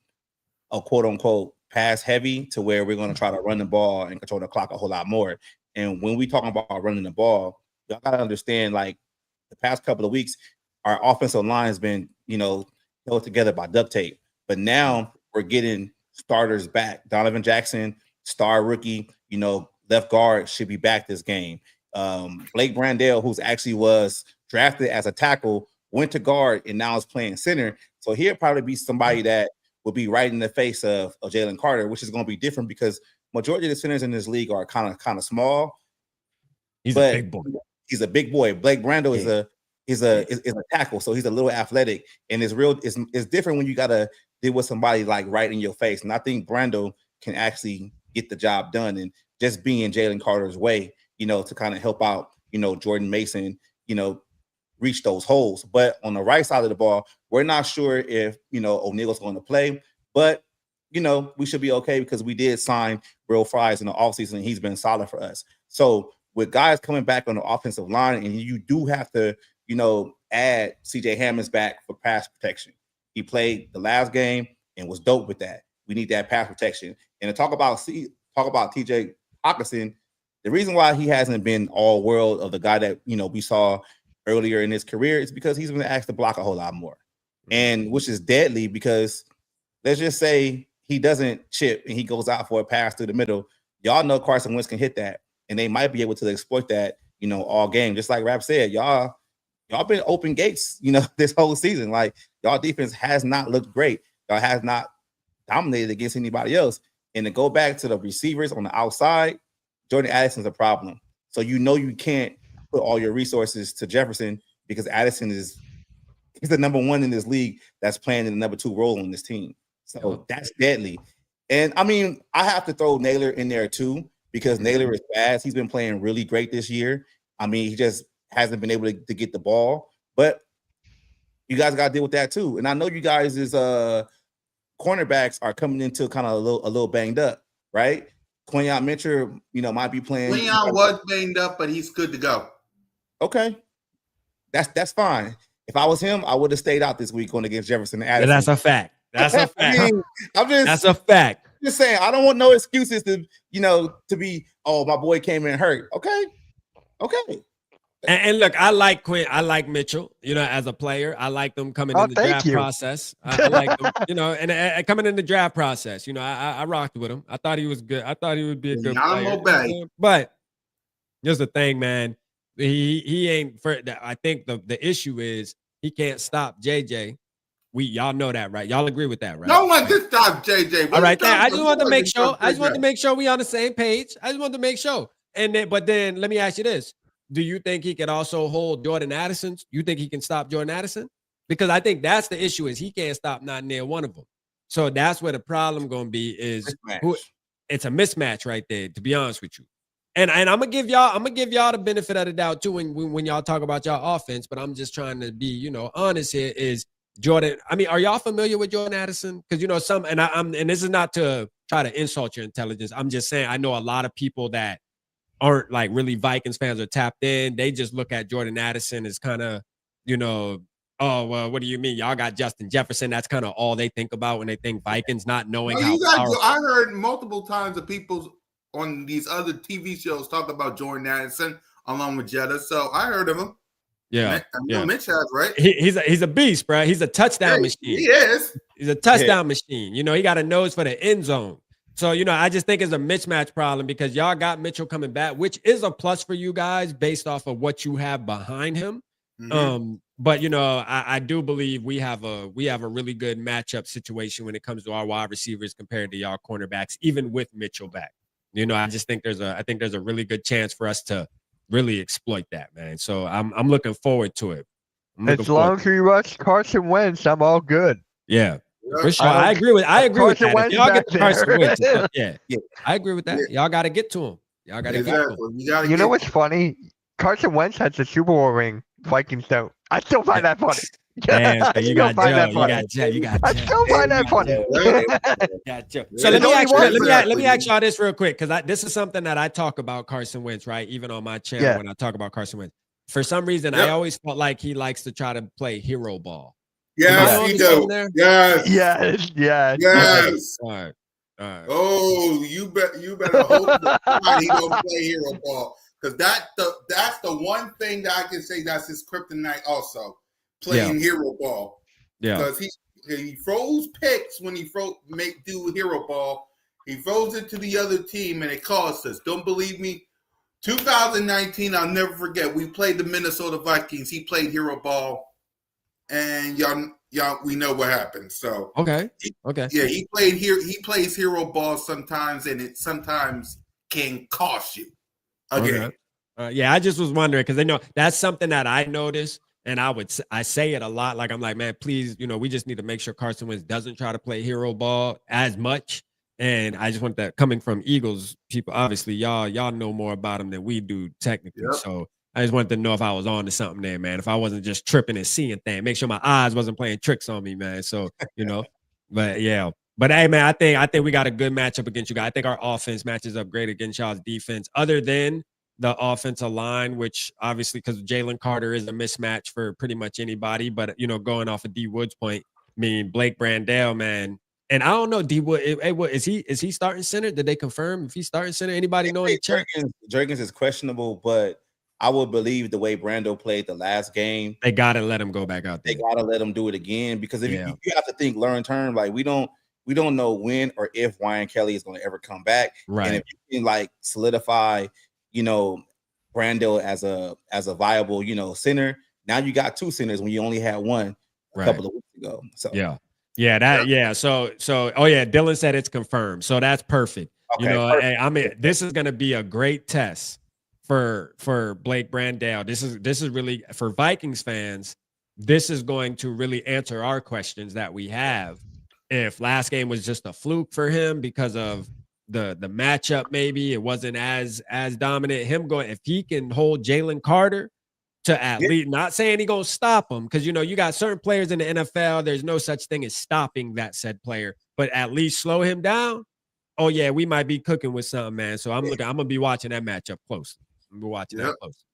a quote unquote pass heavy to where we're going to try to run the ball and control the clock a whole lot more. And when we talking about running the ball, y'all got to understand, like the past couple of weeks, our offensive line has been, held together by duct tape. But now we're getting starters back. Donovan Jackson, star rookie, left guard should be back this game. Blake Brandell, who's actually was drafted as a tackle, went to guard and now is playing center. So he'll probably be somebody that will be right in the face of Jalen Carter, which is going to be different because majority of the centers in this league are kind of small. He's a big boy. He's a big boy. Blake Brandel is a tackle, so he's a little athletic, and it's different when you gotta deal with somebody like right in your face. And I think Brandel can actually get the job done, and just being Jalen Carter's way, to kind of help out, Jordan Mason, reach those holes. But on the right side of the ball, we're not sure if O'Neill's going to play, but we should be okay because we did sign Real Fries in the offseason, and he's been solid for us. So with guys coming back on the offensive line, and you do have to, add CJ Hammonds back for pass protection. He played the last game and was dope with that. We need that pass protection. And to talk about TJ Hawkinson, the reason why he hasn't been all world of the guy that we saw earlier in his career is because he's been asked to block a whole lot more, and which is deadly because let's just say he doesn't chip and he goes out for a pass through the middle. Y'all know Carson Wentz can hit that. And they might be able to exploit that, all game. Just like Rap said, y'all been open gates, this whole season. Like y'all defense has not looked great. Y'all has not dominated against anybody else. And to go back to the receivers on the outside, Jordan Addison's a problem. So you can't put all your resources to Jefferson because Addison he's the number 1 in this league that's playing in the number 2 role on this team. So that's deadly. And I mean, I have to throw Naylor in there too, because Naylor is fast. He's been playing really great this year. I mean, he just hasn't been able to get the ball. But you guys got to deal with that too. And I know you guys' cornerbacks are coming into kind of a little banged up, right? Quinyon Mitchell, might be playing. Quinyon was banged up, but he's good to go. Okay. That's fine. If I was him, I would have stayed out this week going against Jefferson and Addison. That's a fact. That's a fact. That's a fact. Just saying, I don't want no excuses to be, oh, my boy came in hurt. Okay. And look, I like Mitchell, as a player. I like them coming in the draft process. I like them, and coming in the draft process. I rocked with him. I thought he was good. I thought he would be a good player. But here's the thing, man. He ain't. I think the issue is he can't stop JJ Y'all know that, right? Y'all agree with that, right? No one can stop JJ. All right, I just wanted to make sure. I just wanted to make sure we on the same page. I just wanted to make sure. And then, but then let me ask you this: do you think he could also hold Jordan Addison? You think he can stop Jordan Addison? Because I think that's the issue, is he can't stop not near one of them. So that's where the problem going to be is it's a mismatch right there, to be honest with you. And I'm gonna give y'all the benefit of the doubt too when y'all talk about y'all offense, but I'm just trying to be, honest here. Is Jordan, I mean, are y'all familiar with Jordan Addison? Because some, and and this is not to try to insult your intelligence. I'm just saying I know a lot of people that aren't like really Vikings fans or tapped in. They just look at Jordan Addison as kind of, oh, well, what do you mean? Y'all got Justin Jefferson. That's kind of all they think about when they think Vikings, not knowing how powerful. I heard multiple times of people on these other TV shows talk about Jordan Addison along with Jetta. So I heard of him. Yeah. Mitch has, right? He's a beast, bro. He's a touchdown machine. He is. He's a touchdown machine. He got a nose for the end zone. So, I just think it's a mismatch problem because y'all got Mitchell coming back, which is a plus for you guys based off of what you have behind him. Mm-hmm. But I do believe we have a really good matchup situation when it comes to our wide receivers compared to y'all cornerbacks, even with Mitchell back. I just think there's a really good chance for us to really exploit that, man. So I'm looking forward to it. As long as we rush Carson Wentz, I'm all good. Yeah. For sure. I agree with that. If y'all get to Carson Wentz, yeah. I agree with that. Y'all got to get to him. Y'all got to get to him. You know what's funny? Carson Wentz has the Super Bowl ring. Vikings don't. I still find that funny. Damn, so you got Joe. You got I still find that funny. So let me ask y'all this real quick, because this is something that I talk about Carson Wentz, right? Even on my channel when I talk about Carson Wentz. For some reason, I always felt like he likes to try to play hero ball. Yes, he does. Yes. All right. Oh, you better hope that he don't play hero ball, because that's the one thing that I can say that's his kryptonite. Also, playing hero ball. Yeah, because he throws picks when he do hero ball. He throws it to the other team and it costs us. Don't believe me? 2019, I'll never forget. We played the Minnesota Vikings. He played hero ball, and y'all, we know what happened. So okay. Yeah, he plays hero ball sometimes, and it sometimes can cost you again. Yeah, I just was wondering, because that's something that I noticed, and I say it a lot. Like, I'm like, man, please, we just need to make sure Carson Wentz doesn't try to play hero ball as much. And I just want that coming from Eagles people. Obviously, y'all know more about him than we do technically. Yep. So I just wanted to know if I was on to something there, man. If I wasn't just tripping and seeing things, make sure my eyes wasn't playing tricks on me, man. So, but yeah. But hey, man, I think we got a good matchup against you guys. I think our offense matches up great against y'all's defense, other than the offensive line, which obviously, because Jalen Carter is a mismatch for pretty much anybody. But going off of D Wood's point, I mean, Blake Brandell, man. And I don't know, D Wood, is he starting center? Did they confirm if he's starting center? Anybody know in the chat? Jenkins is questionable, but I would believe the way Brando played the last game. They gotta let him go back out there. They gotta let him do it again, because if you have to think long term, like we don't know when or if Ryan Kelly is going to ever come back. Right. And if you can solidify, Brando as a viable, center, now you got two centers when you only had one a couple of weeks ago. So So Dylan said it's confirmed. So that's perfect. Okay, perfect. I mean, this is gonna be a great test for Blake Brandell. This is really, for Vikings fans, this is going to really answer our questions that we have. If last game was just a fluke for him because of the matchup, maybe it wasn't as dominant. If he can hold Jalen Carter to at least, not saying he gonna stop him, because you got certain players in the NFL, there's no such thing as stopping that said player, but at least slow him down. Oh yeah, we might be cooking with something, man. So I'm gonna be watching that matchup closely. I'm gonna be watching that closely.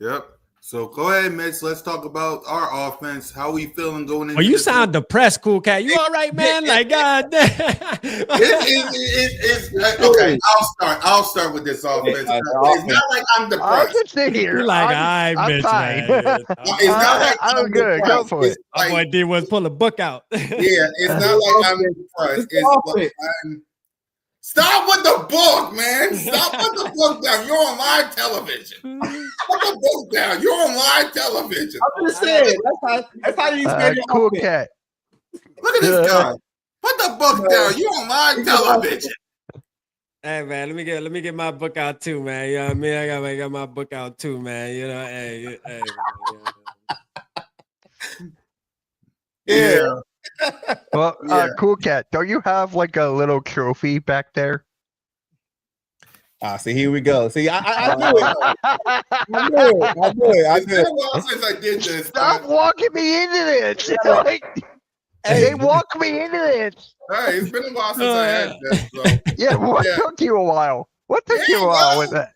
Yep. So go ahead, Mitch. Let's talk about our offense. How we feeling going into? Oh, you sound depressed, Cool Cat. You all right, man? Like, God damn. Okay, I'll start with this offense. It's not like I'm depressed. I'll just sit here. You're like, I'm fine. It's not like I'm good. Go for it. My boy D was pull a book out. It's not like I'm depressed. It's like Stop with the book, man. Stop with the book down. You're on live television. Put the book down. You're on live television. I'm just saying. That's how you spend your Cool offense. cat. Look at this guy. Put the book down. You're on live television. Hey man, let me get my book out too, man. You know what I mean? I gotta get my book out too, man. You know, hey, man, Yeah. Well, Yeah. Cool cat. Don't you have like a little trophy back there? See, here we go. See, I knew it. I knew it. It's been a while since I did this. Stop walking me into this. Like, they walk me into this. Hey, it's been a while since I had this. So. Yeah, what took you a while? What took you a while with that?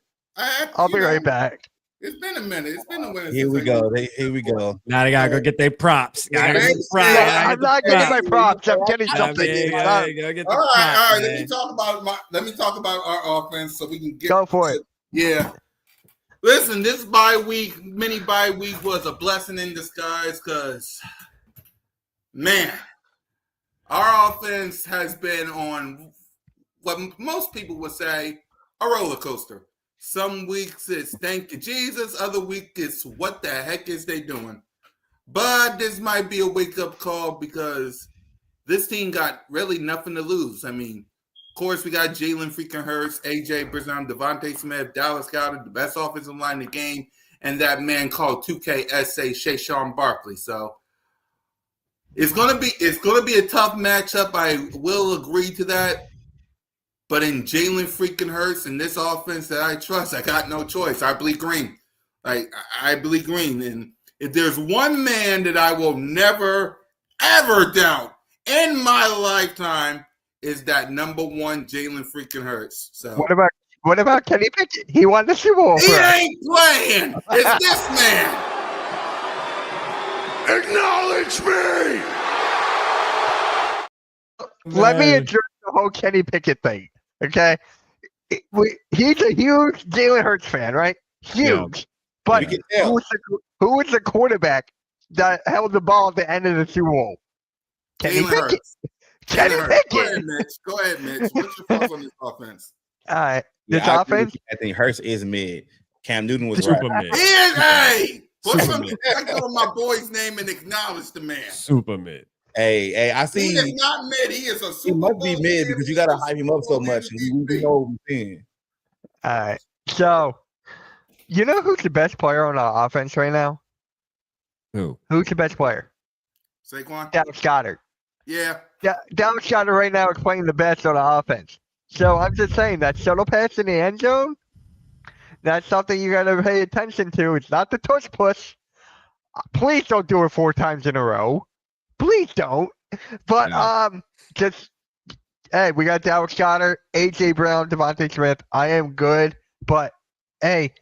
I'll be right back. It's been a minute. It's been a minute. Here we go. Here we go. now they gotta go get their props. Yeah, I'm not getting my props. I'm getting something. All right. Let me talk about our offense so we can get Go for it. Yeah. Listen, this mini bye week was a blessing in disguise because, man, our offense has been on what most people would say a roller coaster. Some weeks it's thank you, Jesus. Other weeks it's what the heck is they doing? But this might be a wake-up call because this team got really nothing to lose. I mean, of course, we got Jalen freaking Hurts, AJ Brown, Devontae Smith, Dallas Goedert, the best offensive line in the game, and that man called 2KSA Showdown Barkley. So it's gonna be a tough matchup. I will agree to that. But in Jalen freaking Hurts and this offense that I trust, I got no choice. I bleed green. I bleed green. And if there's one man that I will never, ever doubt in my lifetime is that number one Jalen freaking Hurts. So what about Kenny Pickett? He won the Super Bowl. He ain't playing. It's this man. Acknowledge me. Let me address the whole Kenny Pickett thing. Okay, he's a huge Jalen Hurts fan, right? Huge. Yeah. But who was the quarterback that held the ball at the end of the Super Bowl? Kenny Pickett. Kenny Pickett. Go ahead, Mitch. What's your thoughts on this offense? All right. This offense? I think Hurts is mid. Cam Newton was super right. mid. He is, hey! Put some respect on my boy's name and acknowledge the man. Super mid. Hey, I see. He is not mid. He is a Super He must be mid because you got to hype him up so much. And we know what we're seeing. All right. So, you know who's the best player on our offense right now? Who? Who's the best player? Saquon? Dallas Goedert. Yeah. Dallas Goedert right now is playing the best on the offense. So I'm just saying that shuttle pass in the end zone, that's something you got to pay attention to. It's not the tush push. Please don't do it 4 times in a row. Please don't. But hey, we got Dallas Goedert, AJ Brown, Devontae Smith. I am good, but hey,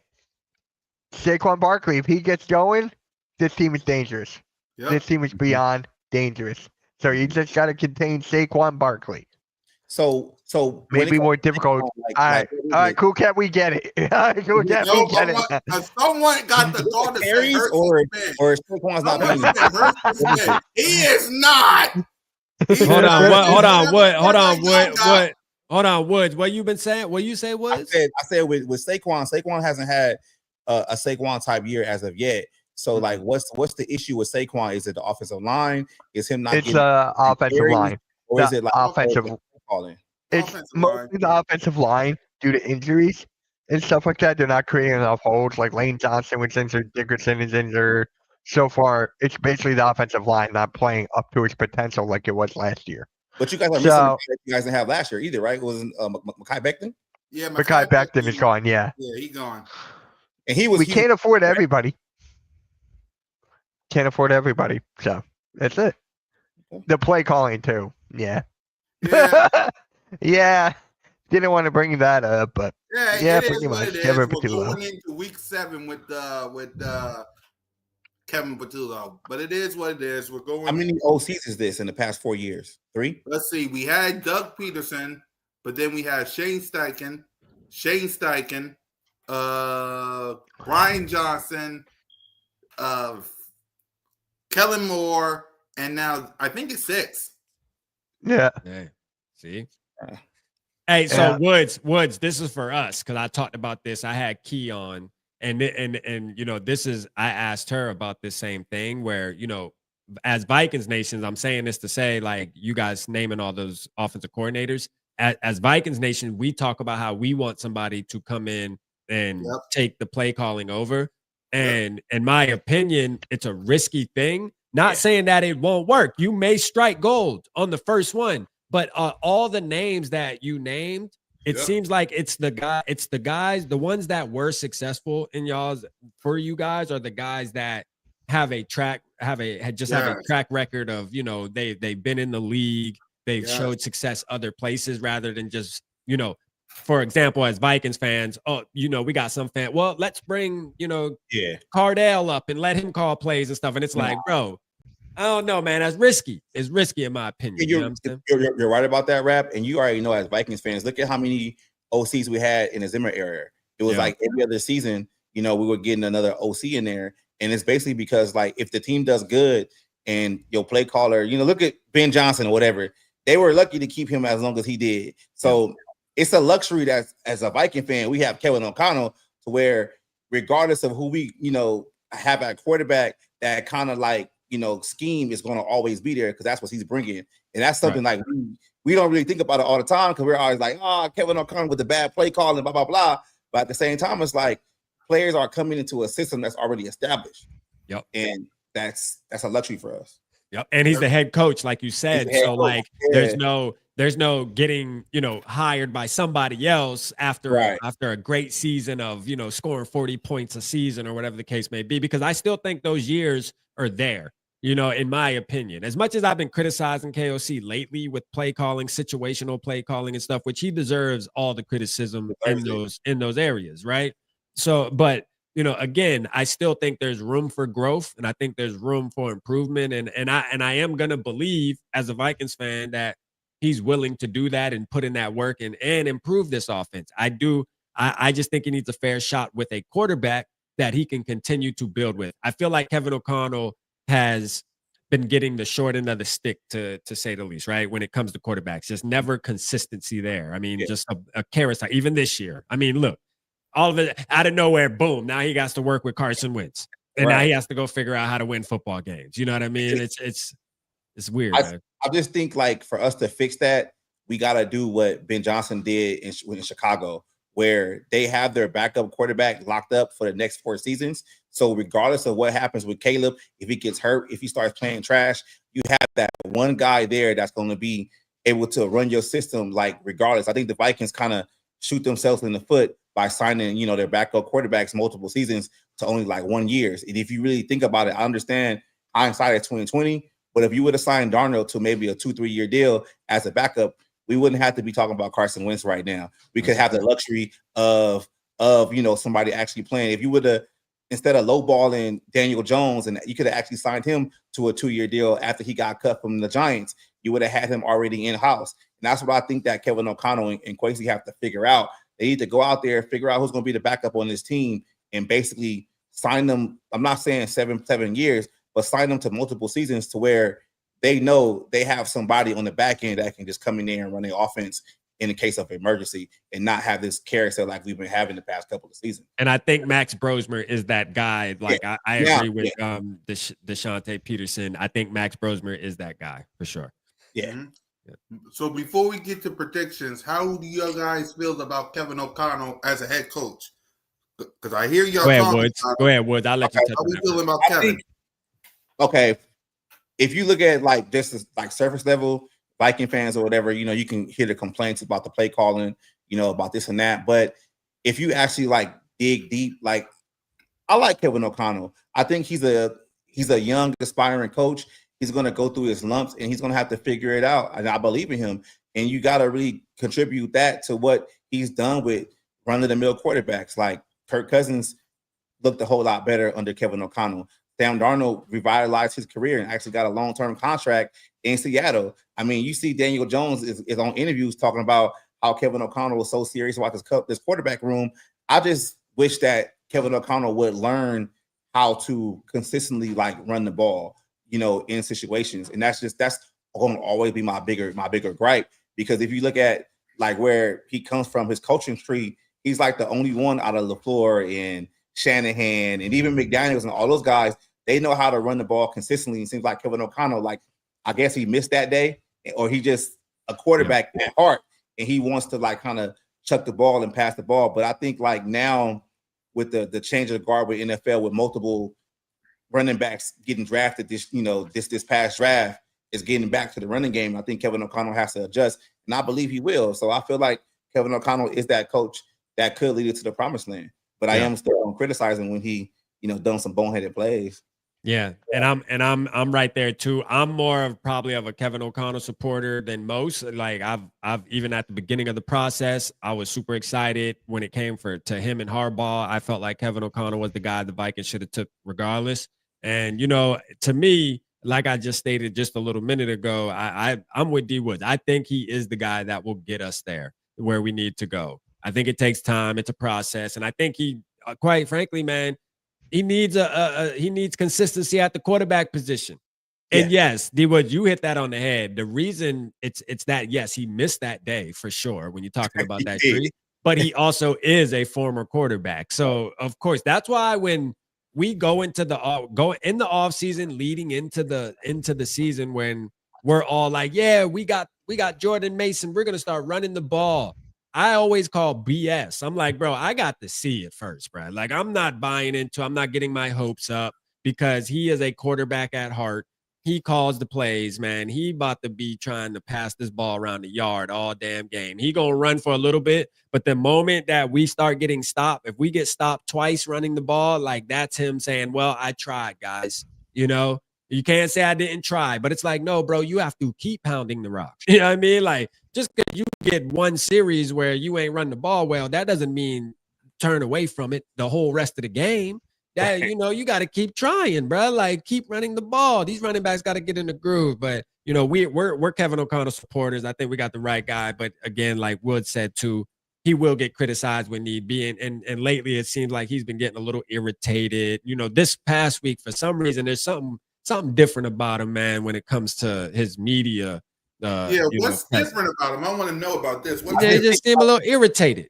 Saquon Barkley, if he gets going, this team is dangerous. Yep. This team is beyond dangerous. So you just got to contain Saquon Barkley. So maybe more difficult. All right, Cool Cat, we get it. Cool Cat, we get it. Someone got the thought to say or Saquon's not playing. He is not. Hold on, Woods. What you been saying? What you say, Woods? I said with Saquon hasn't had a Saquon type year as of yet. So like, what's the issue with Saquon? Is it the offensive line? Is him not? It's the offensive line, or is it like offensive? It's mostly the offensive line due to injuries and stuff like that. They're not creating enough holes. Like Lane Johnson was injured, Dickerson is injured. So far, it's basically the offensive line not playing up to its potential like it was last year. But you guys are missing that you guys didn't have last year either, right? It wasn't Mekhi Becton? Yeah, Mekhi Becton is gone. Yeah, he gone. And he was. We can't afford everybody. Can't afford everybody. So that's it. The play calling too. Yeah. Yeah. Didn't want to bring that up, but yeah, pretty much. We're going into week 7 with Kevin Patullo, but it is what it is. We're going. How many OCs is this in the past 4 years? 3? Let's see. We had Doug Peterson, but then we had Shane Steichen, Brian Johnson, Kellen Moore, and now I think it's 6. Yeah. Hey, see. Hey, so Woods, this is for us because I talked about this. I had Key on, and you know, this is I asked her about this same thing where, you know, as Vikings nations, I'm saying this to say, like, you guys naming all those offensive coordinators. As Vikings nation, we talk about how we want somebody to come in and take the play calling over. And in my opinion, it's a risky thing. Not saying that it won't work. You may strike gold on the first one, but all the names that you named, it seems like it's the guys, the ones that were successful in for you guys are the guys that have a track record of, you know, they've been in the league, they've showed success other places rather than just, you know, for example, as Vikings fans, oh, you know, we got some fan. Well, let's bring, you know, Cardell up and let him call plays and stuff. And it's like, bro, I don't know, man. That's risky. It's risky in my opinion. You're right about that, Rap. And you already know, as Vikings fans, look at how many OCs we had in the Zimmer era. It was like every other season, you know, we were getting another OC in there. And it's basically because, like, if the team does good and your play caller, you know, look at Ben Johnson or whatever, they were lucky to keep him as long as he did. So it's a luxury that as a Viking fan, we have Kevin O'Connell, to where regardless of who we, you know, have at quarterback, that kind of like, you know, scheme is going to always be there because that's what he's bringing. And that's something like we don't really think about it all the time because we're always like, oh, Kevin O'Connell with the bad play calling, blah, blah, blah. But at the same time, it's like players are coming into a system that's already established. And that's a luxury for us. And he's the head coach, like you said. So like there's no getting, you know, hired by somebody else after a great season of, you know, scoring 40 points a season or whatever the case may be, because I still think those years are there, you know, in my opinion. As much as I've been criticizing KOC lately with play calling, situational play calling and stuff, which he deserves all the criticism in those areas, right? So, but you know, again, I still think there's room for growth, and I think there's room for improvement, and I am gonna believe as a Vikings fan that he's willing to do that and put in that work and improve this offense. I just think he needs a fair shot with a quarterback that he can continue to build with. I feel like Kevin O'Connell has been getting the short end of the stick, to say the least, right? When it comes to quarterbacks, just never consistency there. I mean, just a carousel. Even this year, I mean, look. All of it out of nowhere, boom. Now he has to work with Carson Wentz. And now he has to go figure out how to win football games. You know what I mean? It's weird. I just think, like, for us to fix that, we got to do what Ben Johnson did in Chicago, where they have their backup quarterback locked up for the next 4 seasons. So regardless of what happens with Caleb, if he gets hurt, if he starts playing trash, you have that one guy there that's going to be able to run your system, like, regardless. I think the Vikings kind of shoot themselves in the foot by signing, you know, their backup quarterbacks multiple seasons to only like 1 year. And if you really think about it, I understand hindsight at 2020, but if you would have signed Darnold to maybe a 2-3 year deal as a backup, we wouldn't have to be talking about Carson Wentz right now. We could have the luxury of you know, somebody actually playing. If you would have, instead of lowballing Daniel Jones, and you could have actually signed him to a 2-year deal after he got cut from the Giants, you would have had him already in-house. And that's what I think that Kevin O'Connell and Kwesi have to figure out. They need to go out there, figure out who's going to be the backup on this team, and basically sign them. I'm not saying 7 years, but sign them to multiple seasons to where they know they have somebody on the back end that can just come in there and run the offense in the case of emergency and not have this character like we've been having the past couple of seasons. And I think Max Brosmer is that guy. Like, I agree with DeShante Peterson. I think Max Brosmer is that guy for sure. So before we get to predictions, how do you guys feel about Kevin O'Connell as a head coach? Because I hear y'all talking. Go ahead, Woods. I'll let you touch on that. How we feeling about Kevin? If you look at like just like surface level Viking fans or whatever, you know, you can hear the complaints about the play calling, you know, about this and that. But if you actually like dig deep, like, I like Kevin O'Connell. I think he's a young aspiring coach. He's going to go through his lumps and he's going to have to figure it out. And I believe in him. And you got to really contribute that to what he's done with run-of-the-mill quarterbacks. Like Kirk Cousins looked a whole lot better under Kevin O'Connell. Sam Darnold revitalized his career and actually got a long-term contract in Seattle. I mean, you see Daniel Jones is on interviews talking about how Kevin O'Connell was so serious about this quarterback room. I just wish that Kevin O'Connell would learn how to consistently like run the ball, you know, in situations. And that's going to always be my bigger gripe, because if you look at like where he comes from, his coaching tree, he's like the only one out of LaFleur and Shanahan and even McDaniels and all those guys. They know how to run the ball consistently. It seems like Kevin O'Connell, like, I guess he missed that day, or he just a quarterback at heart, and he wants to like kind of chuck the ball and pass the ball. But I think like now with the change of the guard with NFL, with multiple running backs getting drafted this past draft, is getting back to the running game. I think Kevin O'Connell has to adjust, and I believe he will. So I feel like Kevin O'Connell is that coach that could lead it to the promised land. But I am still criticizing when he, done some boneheaded plays. Yeah, and I'm right there too. I'm more of probably of a Kevin O'Connell supporter than most. Like I've even at the beginning of the process, I was super excited when it came to him and Harbaugh. I felt like Kevin O'Connell was the guy the Vikings should have took regardless. And to me, like I just stated just a little minute ago, I'm with D Woods. I think he is the guy that will get us there where we need to go. I think it takes time. It's a process, and I think he, quite frankly, man. He needs he needs consistency at the quarterback position. And yes, D-Wood, you hit that on the head. The reason it's that, yes, he missed that day for sure when you're talking about that tree, but he also is a former quarterback. So of course, that's why when we go into the off season, leading into the season, when we're all like, yeah, we got Jordan Mason, we're gonna start running the ball. I always call BS. I'm like, bro, I got to see it first, bro. Like, I'm not getting my hopes up, because he is a quarterback at heart. He calls the plays, man. He about to be trying to pass this ball around the yard all damn game. He gonna run for a little bit, but the moment that we start getting stopped, if we get stopped twice running the ball, like, that's him saying, well, I tried, guys. You can't say I didn't try, but it's like, no, bro, you have to keep pounding the rock. You know what I mean? Like, just because you get one series where you ain't run the ball well, that doesn't mean turn away from it the whole rest of the game. That, you got to keep trying, bro. Like, keep running the ball. These running backs got to get in the groove. But, we're Kevin O'Connell supporters. I think we got the right guy. But again, like Wood said too, he will get criticized when need be. And lately it seems like he's been getting a little irritated. This past week, for some reason, there's something different about him, man, when it comes to his media. What's different about him? I want to know about this. They just seem a little irritated.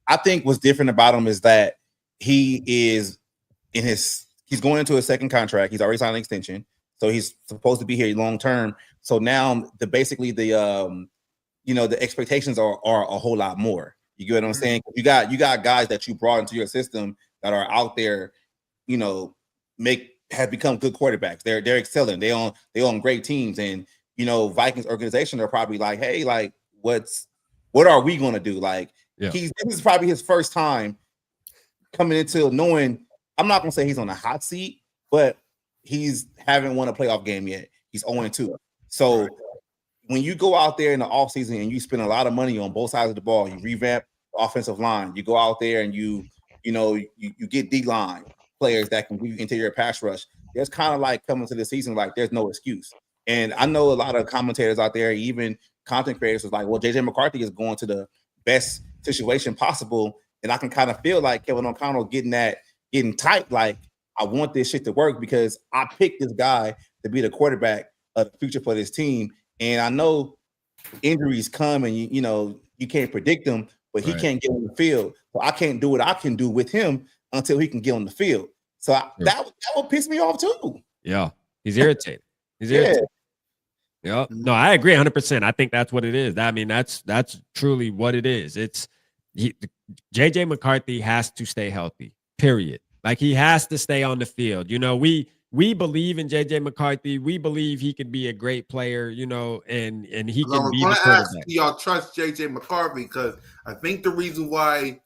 I think what's different about him is that he is he's going into a second contract. He's already signed an extension, so he's supposed to be here long term. So now the expectations are a whole lot more. You get what I'm saying? You got guys that you brought into your system that are out there, have become good quarterbacks. They're excelling. They on great teams, and Vikings organization are probably like, hey, like, what are we gonna do? Like, this is probably his first time coming into knowing. I'm not gonna say he's on a hot seat, but he's haven't won a playoff game yet. He's 0-2. So when you go out there in the offseason and you spend a lot of money on both sides of the ball, you revamp the offensive line, you go out there and you get D-line players that can give you interior pass rush. There's kind of like coming to the season like there's no excuse. And I know a lot of commentators out there, even content creators, was like, well, JJ McCarthy is going to the best situation possible. And I can kind of feel like Kevin O'Connell getting tight. Like, I want this shit to work because I picked this guy to be the quarterback of the future for this team. And I know injuries come and you can't predict them, but he can't get on the field. So I can't do what I can do with him until he can get on the field. So that would piss me off too. Yeah, he's irritated. Yeah. No, I agree 100%. I think that's what it is. I mean, that's truly what it is. JJ McCarthy has to stay healthy. Period. Like, he has to stay on the field. We believe in JJ McCarthy. We believe he could be a great player, and he can be the quarterback. Do y'all trust JJ McCarthy? Because I think the reason why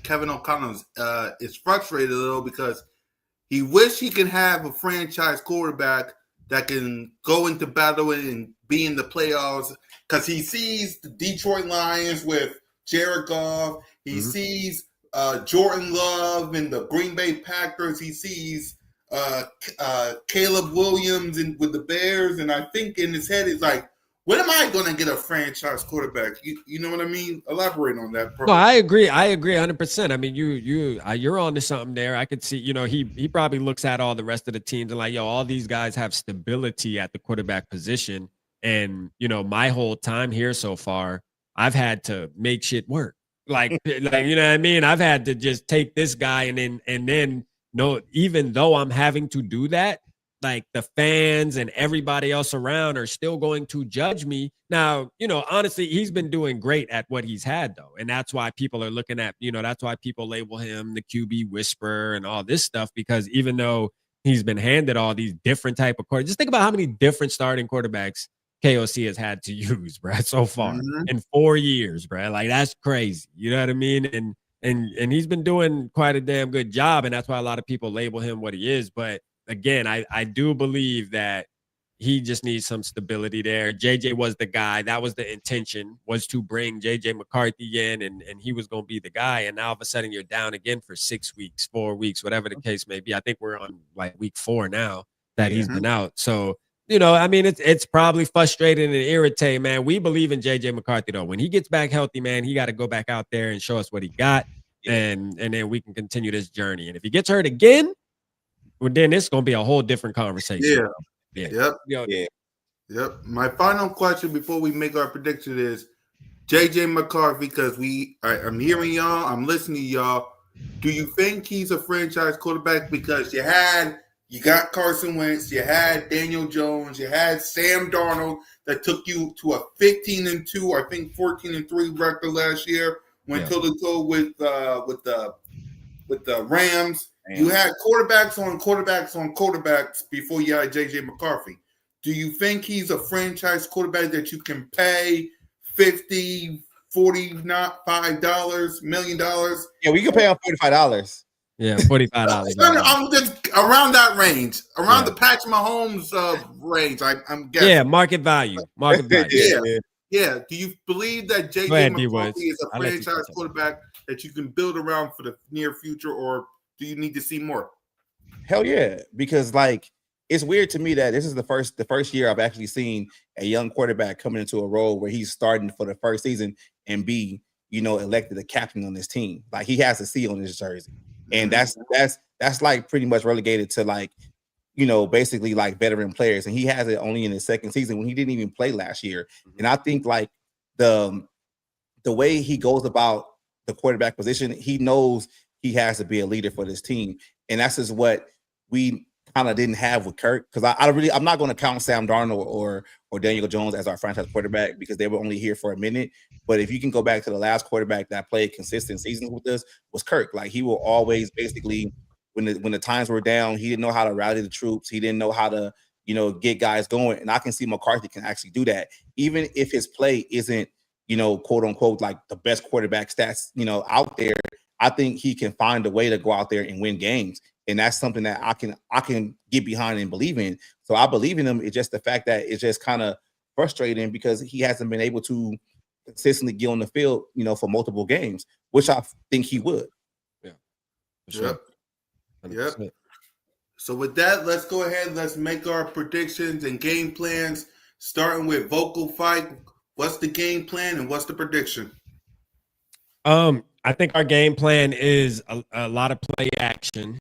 Kevin O'Connell is frustrated a little, because he wish he could have a franchise quarterback that can go into battle and be in the playoffs, because he sees the Detroit Lions with Jared Goff. He sees Jordan Love and the Green Bay Packers. He sees Caleb Williams with the Bears. And I think in his head, he's like, when am I going to get a franchise quarterback? You know what I mean? Elaborate on that. No, I agree 100%. I mean, you're on to something there. I could see, he probably looks at all the rest of the teams and like, all these guys have stability at the quarterback position. And, my whole time here so far, I've had to make shit work. Like you know what I mean? I've had to just take this guy and then no, even though I'm having to do that, like the fans and everybody else around are still going to judge me. Now, you know, honestly, he's been doing great at what he's had though. And that's why people are looking at, you know, that's why people label him the QB whisperer and all this stuff, because even though he's been handed all these different type of quarterbacks, just think about how many different starting quarterbacks KOC has had to use, bro, so far in 4 years, bro. Like that's crazy. You know what I mean? And he's been doing quite a damn good job. And that's why a lot of people label him what he is. But again, I do believe that he just needs some stability there. JJ was the guy. That was the intention, was to bring JJ McCarthy in, and he was going to be the guy. And now all of a sudden you're down again for 6 weeks, 4 weeks, whatever the case may be. I think we're on like week 4 now that he's been out. So, you know, I mean, it's probably frustrating and irritating, man. We believe in JJ McCarthy, though. When he gets back healthy, man, he got to go back out there and show us what he got. And then we can continue this journey. And if he gets hurt again, well, then it's going to be a whole different conversation. Yep. My final question before we make our prediction is JJ McCarthy, because I'm hearing y'all, I'm listening to y'all. Do you think he's a franchise quarterback? Because you got Carson Wentz, you had Daniel Jones, you had Sam Darnold that took you to a 15-2, I think 14-3 record last year, went toe-to-toe with the Rams. You had quarterbacks on quarterbacks before you had JJ McCarthy. Do you think he's a franchise quarterback that you can pay $50, $40, not $5 million? Yeah, we can pay him $45. Yeah, $45. I'm just around that range, around the Patrick Mahomes range. I'm guessing. Yeah, market value. Yeah. Do you believe that JJ McCarthy is a franchise quarterback that you can build around for the near future, or do you need to see more? Hell yeah, because like it's weird to me that this is the first year I've actually seen a young quarterback coming into a role where he's starting for the first season and be, you know, elected a captain on this team. Like he has a C on his jersey. And that's like pretty much relegated to like, you know, basically like veteran players. And he has it only in his second season when he didn't even play last year. And I think like the way he goes about the quarterback position, he knows he has to be a leader for this team. And that's just what we kind of didn't have with Kirk. Because I'm not going to count Sam Darnold or Daniel Jones as our franchise quarterback because they were only here for a minute. But if you can go back to the last quarterback that played consistent seasons with us was Kirk. Like he will always basically, when the times were down, he didn't know how to rally the troops. He didn't know how to, you know, get guys going. And I can see McCarthy can actually do that. Even if his play isn't, you know, quote unquote, like the best quarterback stats, you know, out there, I think he can find a way to go out there and win games. And that's something that I can get behind and believe in. So I believe in him. It's just the fact that it's just kind of frustrating because he hasn't been able to consistently get on the field, you know, for multiple games, which I think he would. Yeah. Sure. Yep. So with that, let's go ahead. Let's make our predictions and game plans, starting with Vocal Fight. What's the game plan and what's the prediction? I think our game plan is a lot of play action,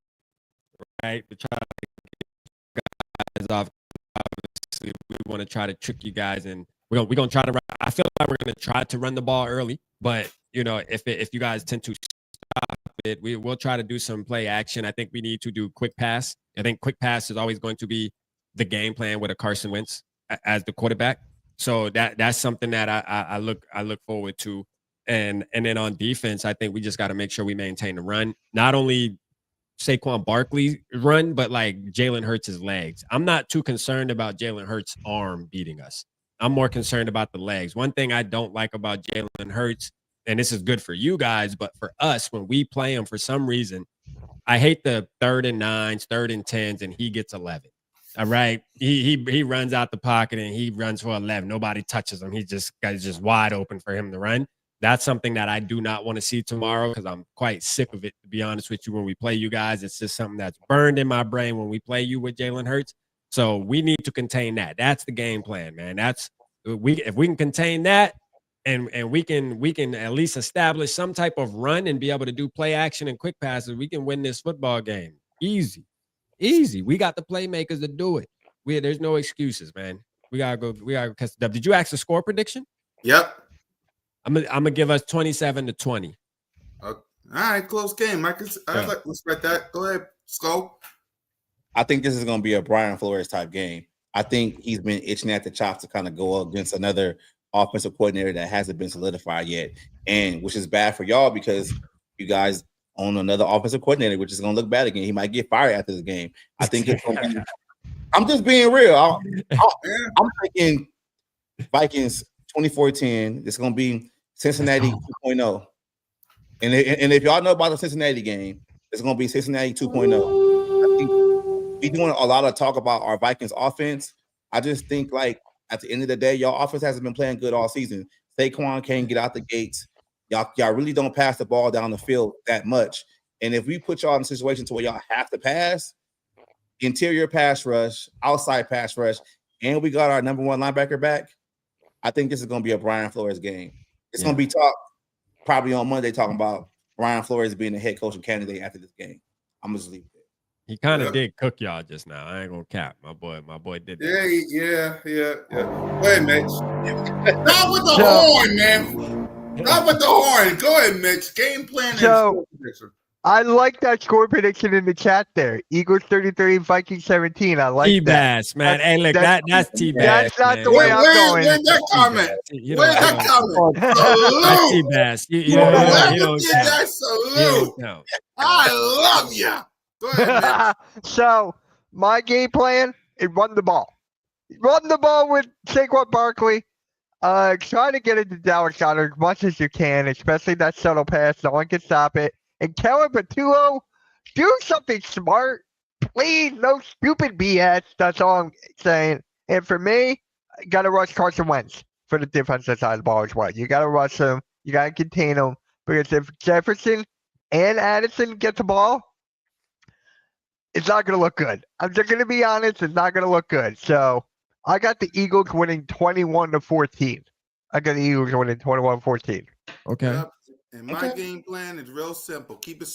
right? To try to get guys off. Obviously, we want to try to trick you guys, and we're gonna try to run. I feel like we're gonna try to run the ball early, but you know, if you guys tend to stop it, we'll try to do some play action. I think we need to do quick pass. I think quick pass is always going to be the game plan with a Carson Wentz as the quarterback. So that's something that I look forward to. And then on defense, I think we just got to make sure we maintain the run. Not only Saquon Barkley run, but like Jalen Hurts' legs. I'm not too concerned about Jalen Hurts' arm beating us. I'm more concerned about the legs. One thing I don't like about Jalen Hurts, and this is good for you guys, but for us, when we play him, for some reason, I hate the 3rd and 9s, 3rd and 10s, and he gets 11. All right. He runs out the pocket and he runs for 11. Nobody touches him. He's just wide open for him to run. That's something that I do not want to see tomorrow because I'm quite sick of it, to be honest with you. When we play you guys, it's just something that's burned in my brain when we play you with Jalen Hurts. So we need to contain that. That's the game plan, man. If we can contain that and we can at least establish some type of run and be able to do play action and quick passes, we can win this football game. Easy. We got the playmakers to do it. There's no excuses, man. We gotta go catch the dub. Did you ask the score prediction? Yep. I'm gonna give us 27-20. All right, close game. I respect that. Go ahead, Skol. I think this is going to be a Brian Flores type game. I think he's been itching at the chops to kind of go up against another offensive coordinator that hasn't been solidified yet, and which is bad for y'all because you guys own another offensive coordinator, which is going to look bad again. He might get fired after this game. I think it's going to be. I'm just being real. I'm thinking Vikings 24-10. It's going to be Cincinnati 2.0. And if y'all know about the Cincinnati game, it's going to be Cincinnati 2.0. I think we're doing a lot of talk about our Vikings offense. I just think, like, at the end of the day, y'all offense hasn't been playing good all season. Saquon can't get out the gates. Y'all really don't pass the ball down the field that much. And if we put y'all in a situation to where y'all have to pass, interior pass rush, outside pass rush, and we got our number one linebacker back, I think this is going to be a Brian Flores game. It's going to be talk probably on Monday talking about Brian Flores being the head coaching candidate after this game. I'm just leave it there. He kind of did cook y'all just now. I ain't gonna cap. My boy did that. Yeah. Go ahead, Mitch. Not with the horn, man. Not with the horn. Go ahead, Mitch. Game plan and score prediction. I like that score prediction in the chat there. Eagles 33, Vikings 17. I like T-Bass, that. man. Hey, look, that's T-Bass. That's not man. the way I'm going. Where's that comment? Where's that comment? That's Salute. T-Bass. Salute. I love you. Go ahead, So, my game plan is run the ball. Run the ball with Saquon Barkley. Try to get into Dallas Goedert as much as you can, especially that shuttle pass. No one can stop it. And Kellen Patuo, do something smart. Please, no stupid BS. That's all I'm saying. And for me, got to rush Carson Wentz for the defensive side of the ball as well. You got to rush him. You got to contain him. Because if Jefferson and Addison get the ball, it's not going to look good. I'm just going to be honest. It's not going to look good. So I got the Eagles winning 21-14. I got the Eagles winning 21-14. Okay. Yep. And my game plan is real simple. Keep it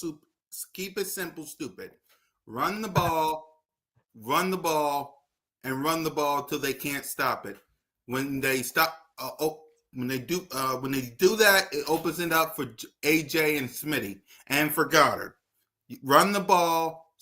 simple, stupid. Run the ball, and run the ball till they can't stop it. When they stop, when they do that, it opens it up for AJ and Smitty and for Goddard. Run the ball.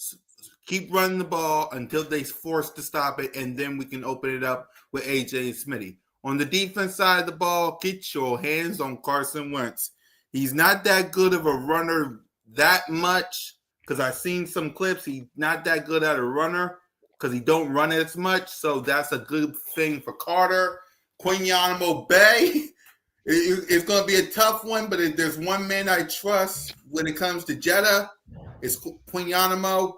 Keep running the ball until they're forced to stop it, and then we can open it up with AJ and Smitty. On the defense side of the ball, get your hands on Carson Wentz. He's not that good of a runner that much because I've seen some clips. He's not that good at a runner because he don't run as much, so that's a good thing for Carter. Quinyanamo Bay, it's going to be a tough one, but if there's one man I trust when it comes to Jetta, it's Quinyanamo.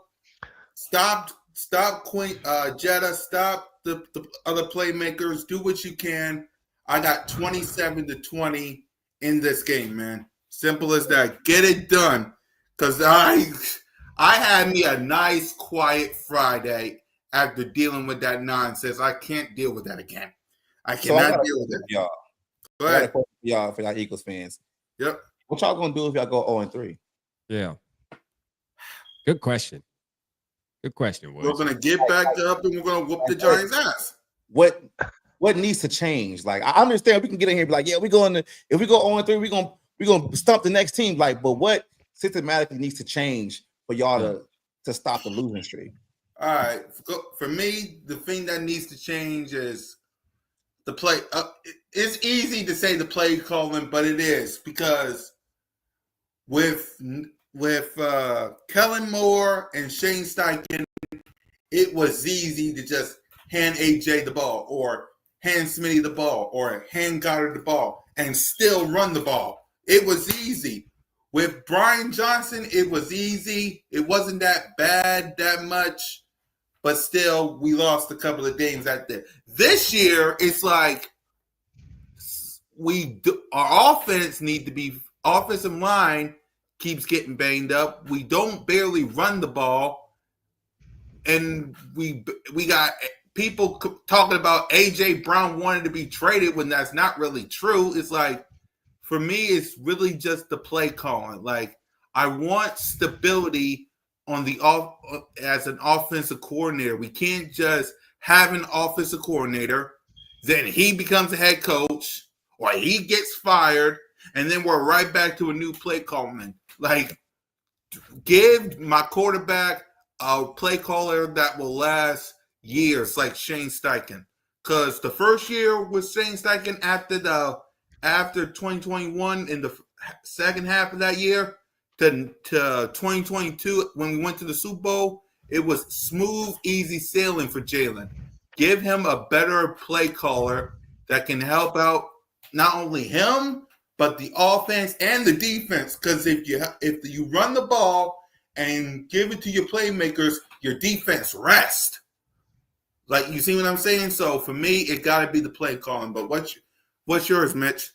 Stop Jetta. Stop the other playmakers. Do what you can. I got 27-20 in this game, man. Simple as that. Get it done. Because I had me a nice, quiet Friday after dealing with that nonsense. I can't deal with that again. I cannot deal with it. Y'all. Go ahead. For y'all Eagles fans. Yep. What y'all gonna do if y'all go 0-3? Yeah. Good question. Good question, Woods. We're gonna get back up and we're gonna whoop the Giants' ass. What needs to change? Like, I understand we can get in here and be like, yeah, if we go 0-3, we're gonna stump the next team. Like, but what systematically needs to change for y'all to stop the losing streak? All right. For me, the thing that needs to change is the play. It's easy to say the play calling, but it is because with Kellen Moore and Shane Steichen, it was easy to just hand AJ the ball or hand Smitty the ball or hand Goddard the ball and still run the ball. It was easy. With Brian Johnson, it was easy. It wasn't that bad that much, but still we lost a couple of games out there. This year, it's like our offensive line keeps getting banged up. We don't barely run the ball, and we got people talking about AJ Brown wanting to be traded when that's not really true. It's like, for me, it's really just the play calling. Like, I want stability on as an offensive coordinator. We can't just have an offensive coordinator, then he becomes a head coach, or he gets fired, and then we're right back to a new play calling. Like, give my quarterback a play caller that will last years, like Shane Steichen. Because the first year with Shane Steichen after 2021 in the second half of that year to 2022 when we went to the Super Bowl, it was smooth, easy sailing for Jalen. Give him a better play caller that can help out not only him but the offense and the defense. Because if you run the ball and give it to your playmakers, your defense rest. Like, you see what I'm saying? So for me, it got to be the play calling. But what's yours, Mitch?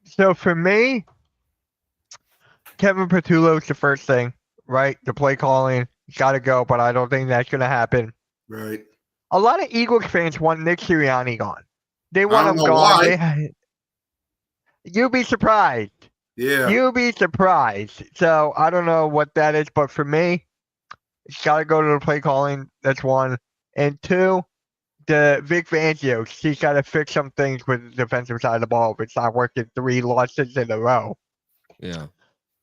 So for me, Kevin Petullo's the first thing, right? The play calling got to go, but I don't think that's going to happen. Right. A lot of Eagles fans want Nick Sirianni gone. They want him gone. Why. You'd be surprised. Yeah. You'd be surprised. So I don't know what that is, but for me, it's got to go to the play calling. That's one. And two, the Vic Fangio. He's got to fix some things with the defensive side of the ball. If it's not working 3 losses in a row. Yeah.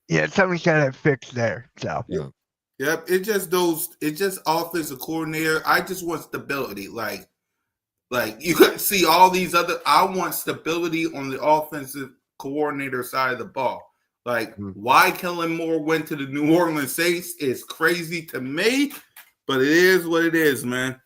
Yeah, something's got to fix there. So. Yeah. Yep. It's just offensive coordinator. I just want stability. Like you could see all these other. I want stability on the offensive coordinator side of the ball. Like, why Kellen Moore went to the New Orleans Saints is crazy to me, but it is what it is, man.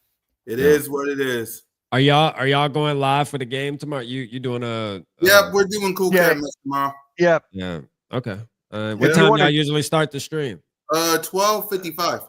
It is what it is. Are y'all going live for the game tomorrow? You doing a? Yep, we're doing Cool Cat tomorrow. Yep. Yeah. Okay. What time y'all usually start the stream? 12:55.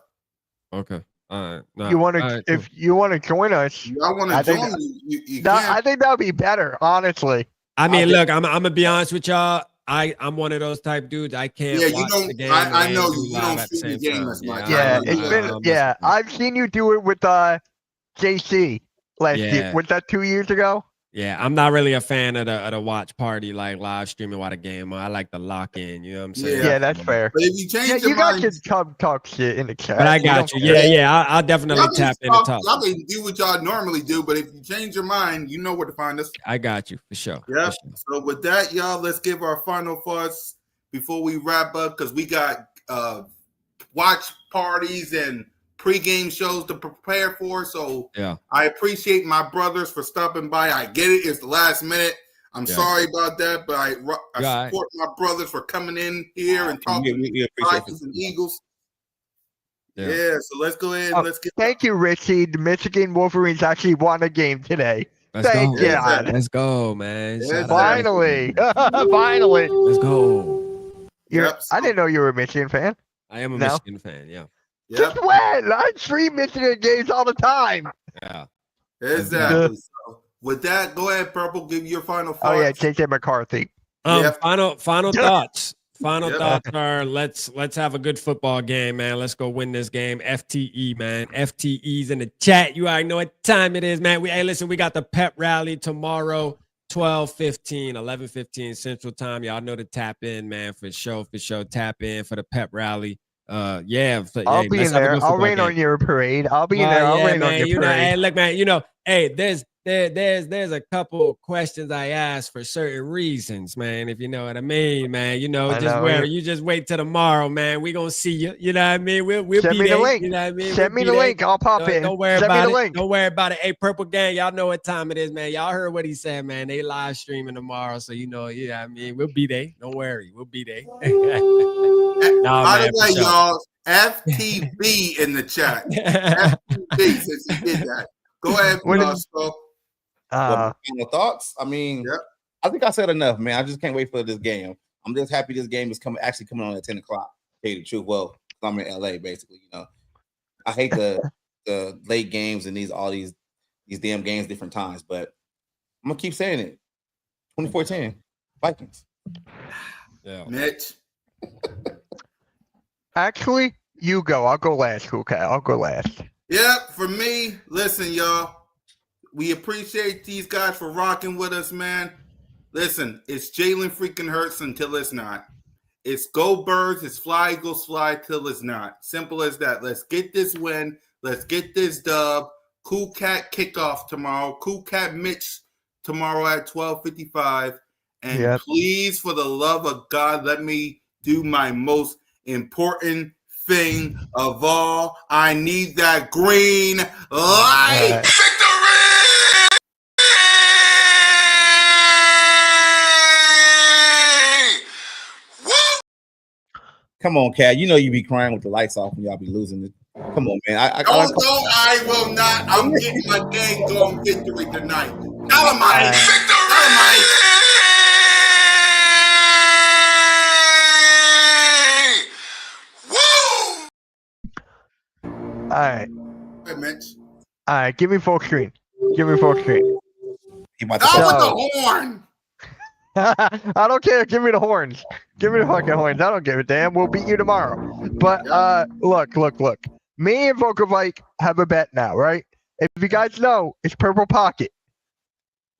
Okay. All right. No, You want to right, if you want to join us? I want to join you. I think that would be better, honestly. I mean, look, I'm gonna be honest with y'all. I'm one of those type dudes. I can't. Yeah, watch you don't. The game I know you. You live don't at the see the same game time. as much. Yeah, it's been. Yeah, I've seen you do it with JC last year. Was that 2 years ago? Yeah, I'm not really a fan of the watch party, like live streaming while the game. I like the lock in. You know what I'm saying? Yeah, that's fair. But if you change your you mind, guys can talk shit in the chat. But I got you. Yeah. I'll definitely tap in and talk. Y'all can do what y'all normally do, but if you change your mind, you know where to find us. I got you for sure. Yeah. For sure. So with that, y'all, let's give our final thoughts before we wrap up, because we got watch parties and pregame shows to prepare for. So yeah, I appreciate my brothers for stopping by. I get it; it's the last minute. I'm sorry about that, but I support my brothers for coming in here and talking Vikings and Eagles. Yeah, so let's go ahead and let's get. Thank you, Richie. The Michigan Wolverines actually won a game today. Thank you. Let's go, man. Finally. Finally. Let's go. I didn't know you were a Michigan fan. I am a Michigan fan, yeah. Just when? I stream Michigan games all the time. Yeah. Exactly. So with that, go ahead, Purple. Give your final thoughts. Oh, yeah, JJ McCarthy. Final thoughts. Final thoughts are let's have a good football game, man. Let's go win this game. FTE, man. FTE's in the chat. You already know what time it is, man. Listen, we got the pep rally tomorrow, 12:15, 11:15 Central Time. Y'all know to tap in, man, for sure. Tap in for the pep rally. I'll be in there. I'll rain on your parade. I'll be in there. I'll rain on your parade. Hey, look, man, there's a couple questions I ask for certain reasons, man. If you know what I mean, man. You just wait till tomorrow, man. We gonna see you. You know what I mean? We'll send me the link. You know what I mean? Send me the link. I'll pop in. Don't worry about it. Don't worry about it. Hey, Purple Gang, y'all know what time it is, man. Y'all heard what he said, man. They live streaming tomorrow, so you know, I mean, we'll be there. Don't worry, we'll be there. By the way, y'all, FTB in the chat. FTB since he did that. Go ahead, final thoughts. I mean, I think I said enough, man. I just can't wait for this game. I'm just happy this game is coming on at 10 o'clock. To tell you the truth, well, I'm in LA, basically. You know, I hate the late games and all these damn games different times, but I'm gonna keep saying it. 24-10 Vikings. Yeah, Mitch. Actually, you go. I'll go last, Cool Cat. I'll go last. Yeah, for me, listen, y'all. We appreciate these guys for rocking with us, man. Listen, it's Jalen freaking Hurts until it's not. It's go Birds, it's fly Eagles fly till it's not. Simple as that. Let's get this win. Let's get this dub. Cool Cat kickoff tomorrow. Cool Cat Mitch tomorrow at 12:55. And please, for the love of God, let me do my most important thing of all. I need that green light. Victory! Woo! Come on, Cat. You know you be crying with the lights off when y'all be losing it. Come on, man. I will not. I'm getting my dang gone victory tonight. Dynamite. Victory! Dynamite. Woo! All right. Hey, Mitch. All right. Give me full screen. Give me full screen. Not with the horn. I don't care. Give me the horns. Give me the fucking horns. I don't give a damn. We'll beat you tomorrow. But look. Me and Vike have a bet now, right? If you guys know, it's Purple Pocket.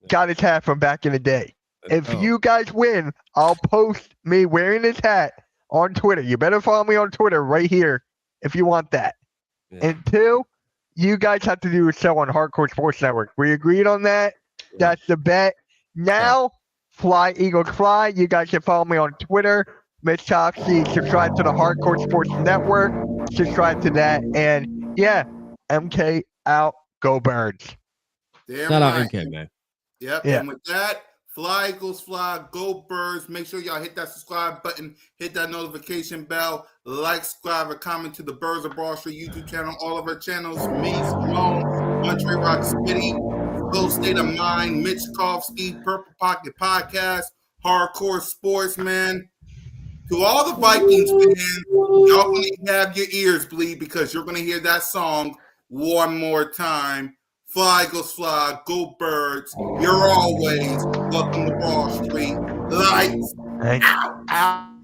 Got his hat from back in the day. If you guys win, I'll post me wearing his hat on Twitter. You better follow me on Twitter right here if you want that. Yeah. And 2, you guys have to do a show on Hardcore Sports Network. We agreed on that. That's the bet. Now, Fly Eagles Fly. You guys can follow me on Twitter. Mitch Topsy, subscribe to the Hardcore Sports Network. Subscribe to that. And yeah, MK out. Go Birds. Damn Shout out right. MK, man. Yep. Yeah. And with that, Fly Eagles Fly, go Birds. Make sure y'all hit that subscribe button, hit that notification bell, like, subscribe, or comment to the Birds of Broad Street YouTube channel, all of our channels. Me, Simone, Country Rock Smitty, Full State of Mind, Mitch Kofsky, Purple Pocket Podcast, Hardcore Sports, man. To all the Vikings fans, y'all gonna have your ears bleed because you're gonna hear that song one more time. Fly Eagles Fly, go Birds. You're always welcome to Broad Street. Lights out.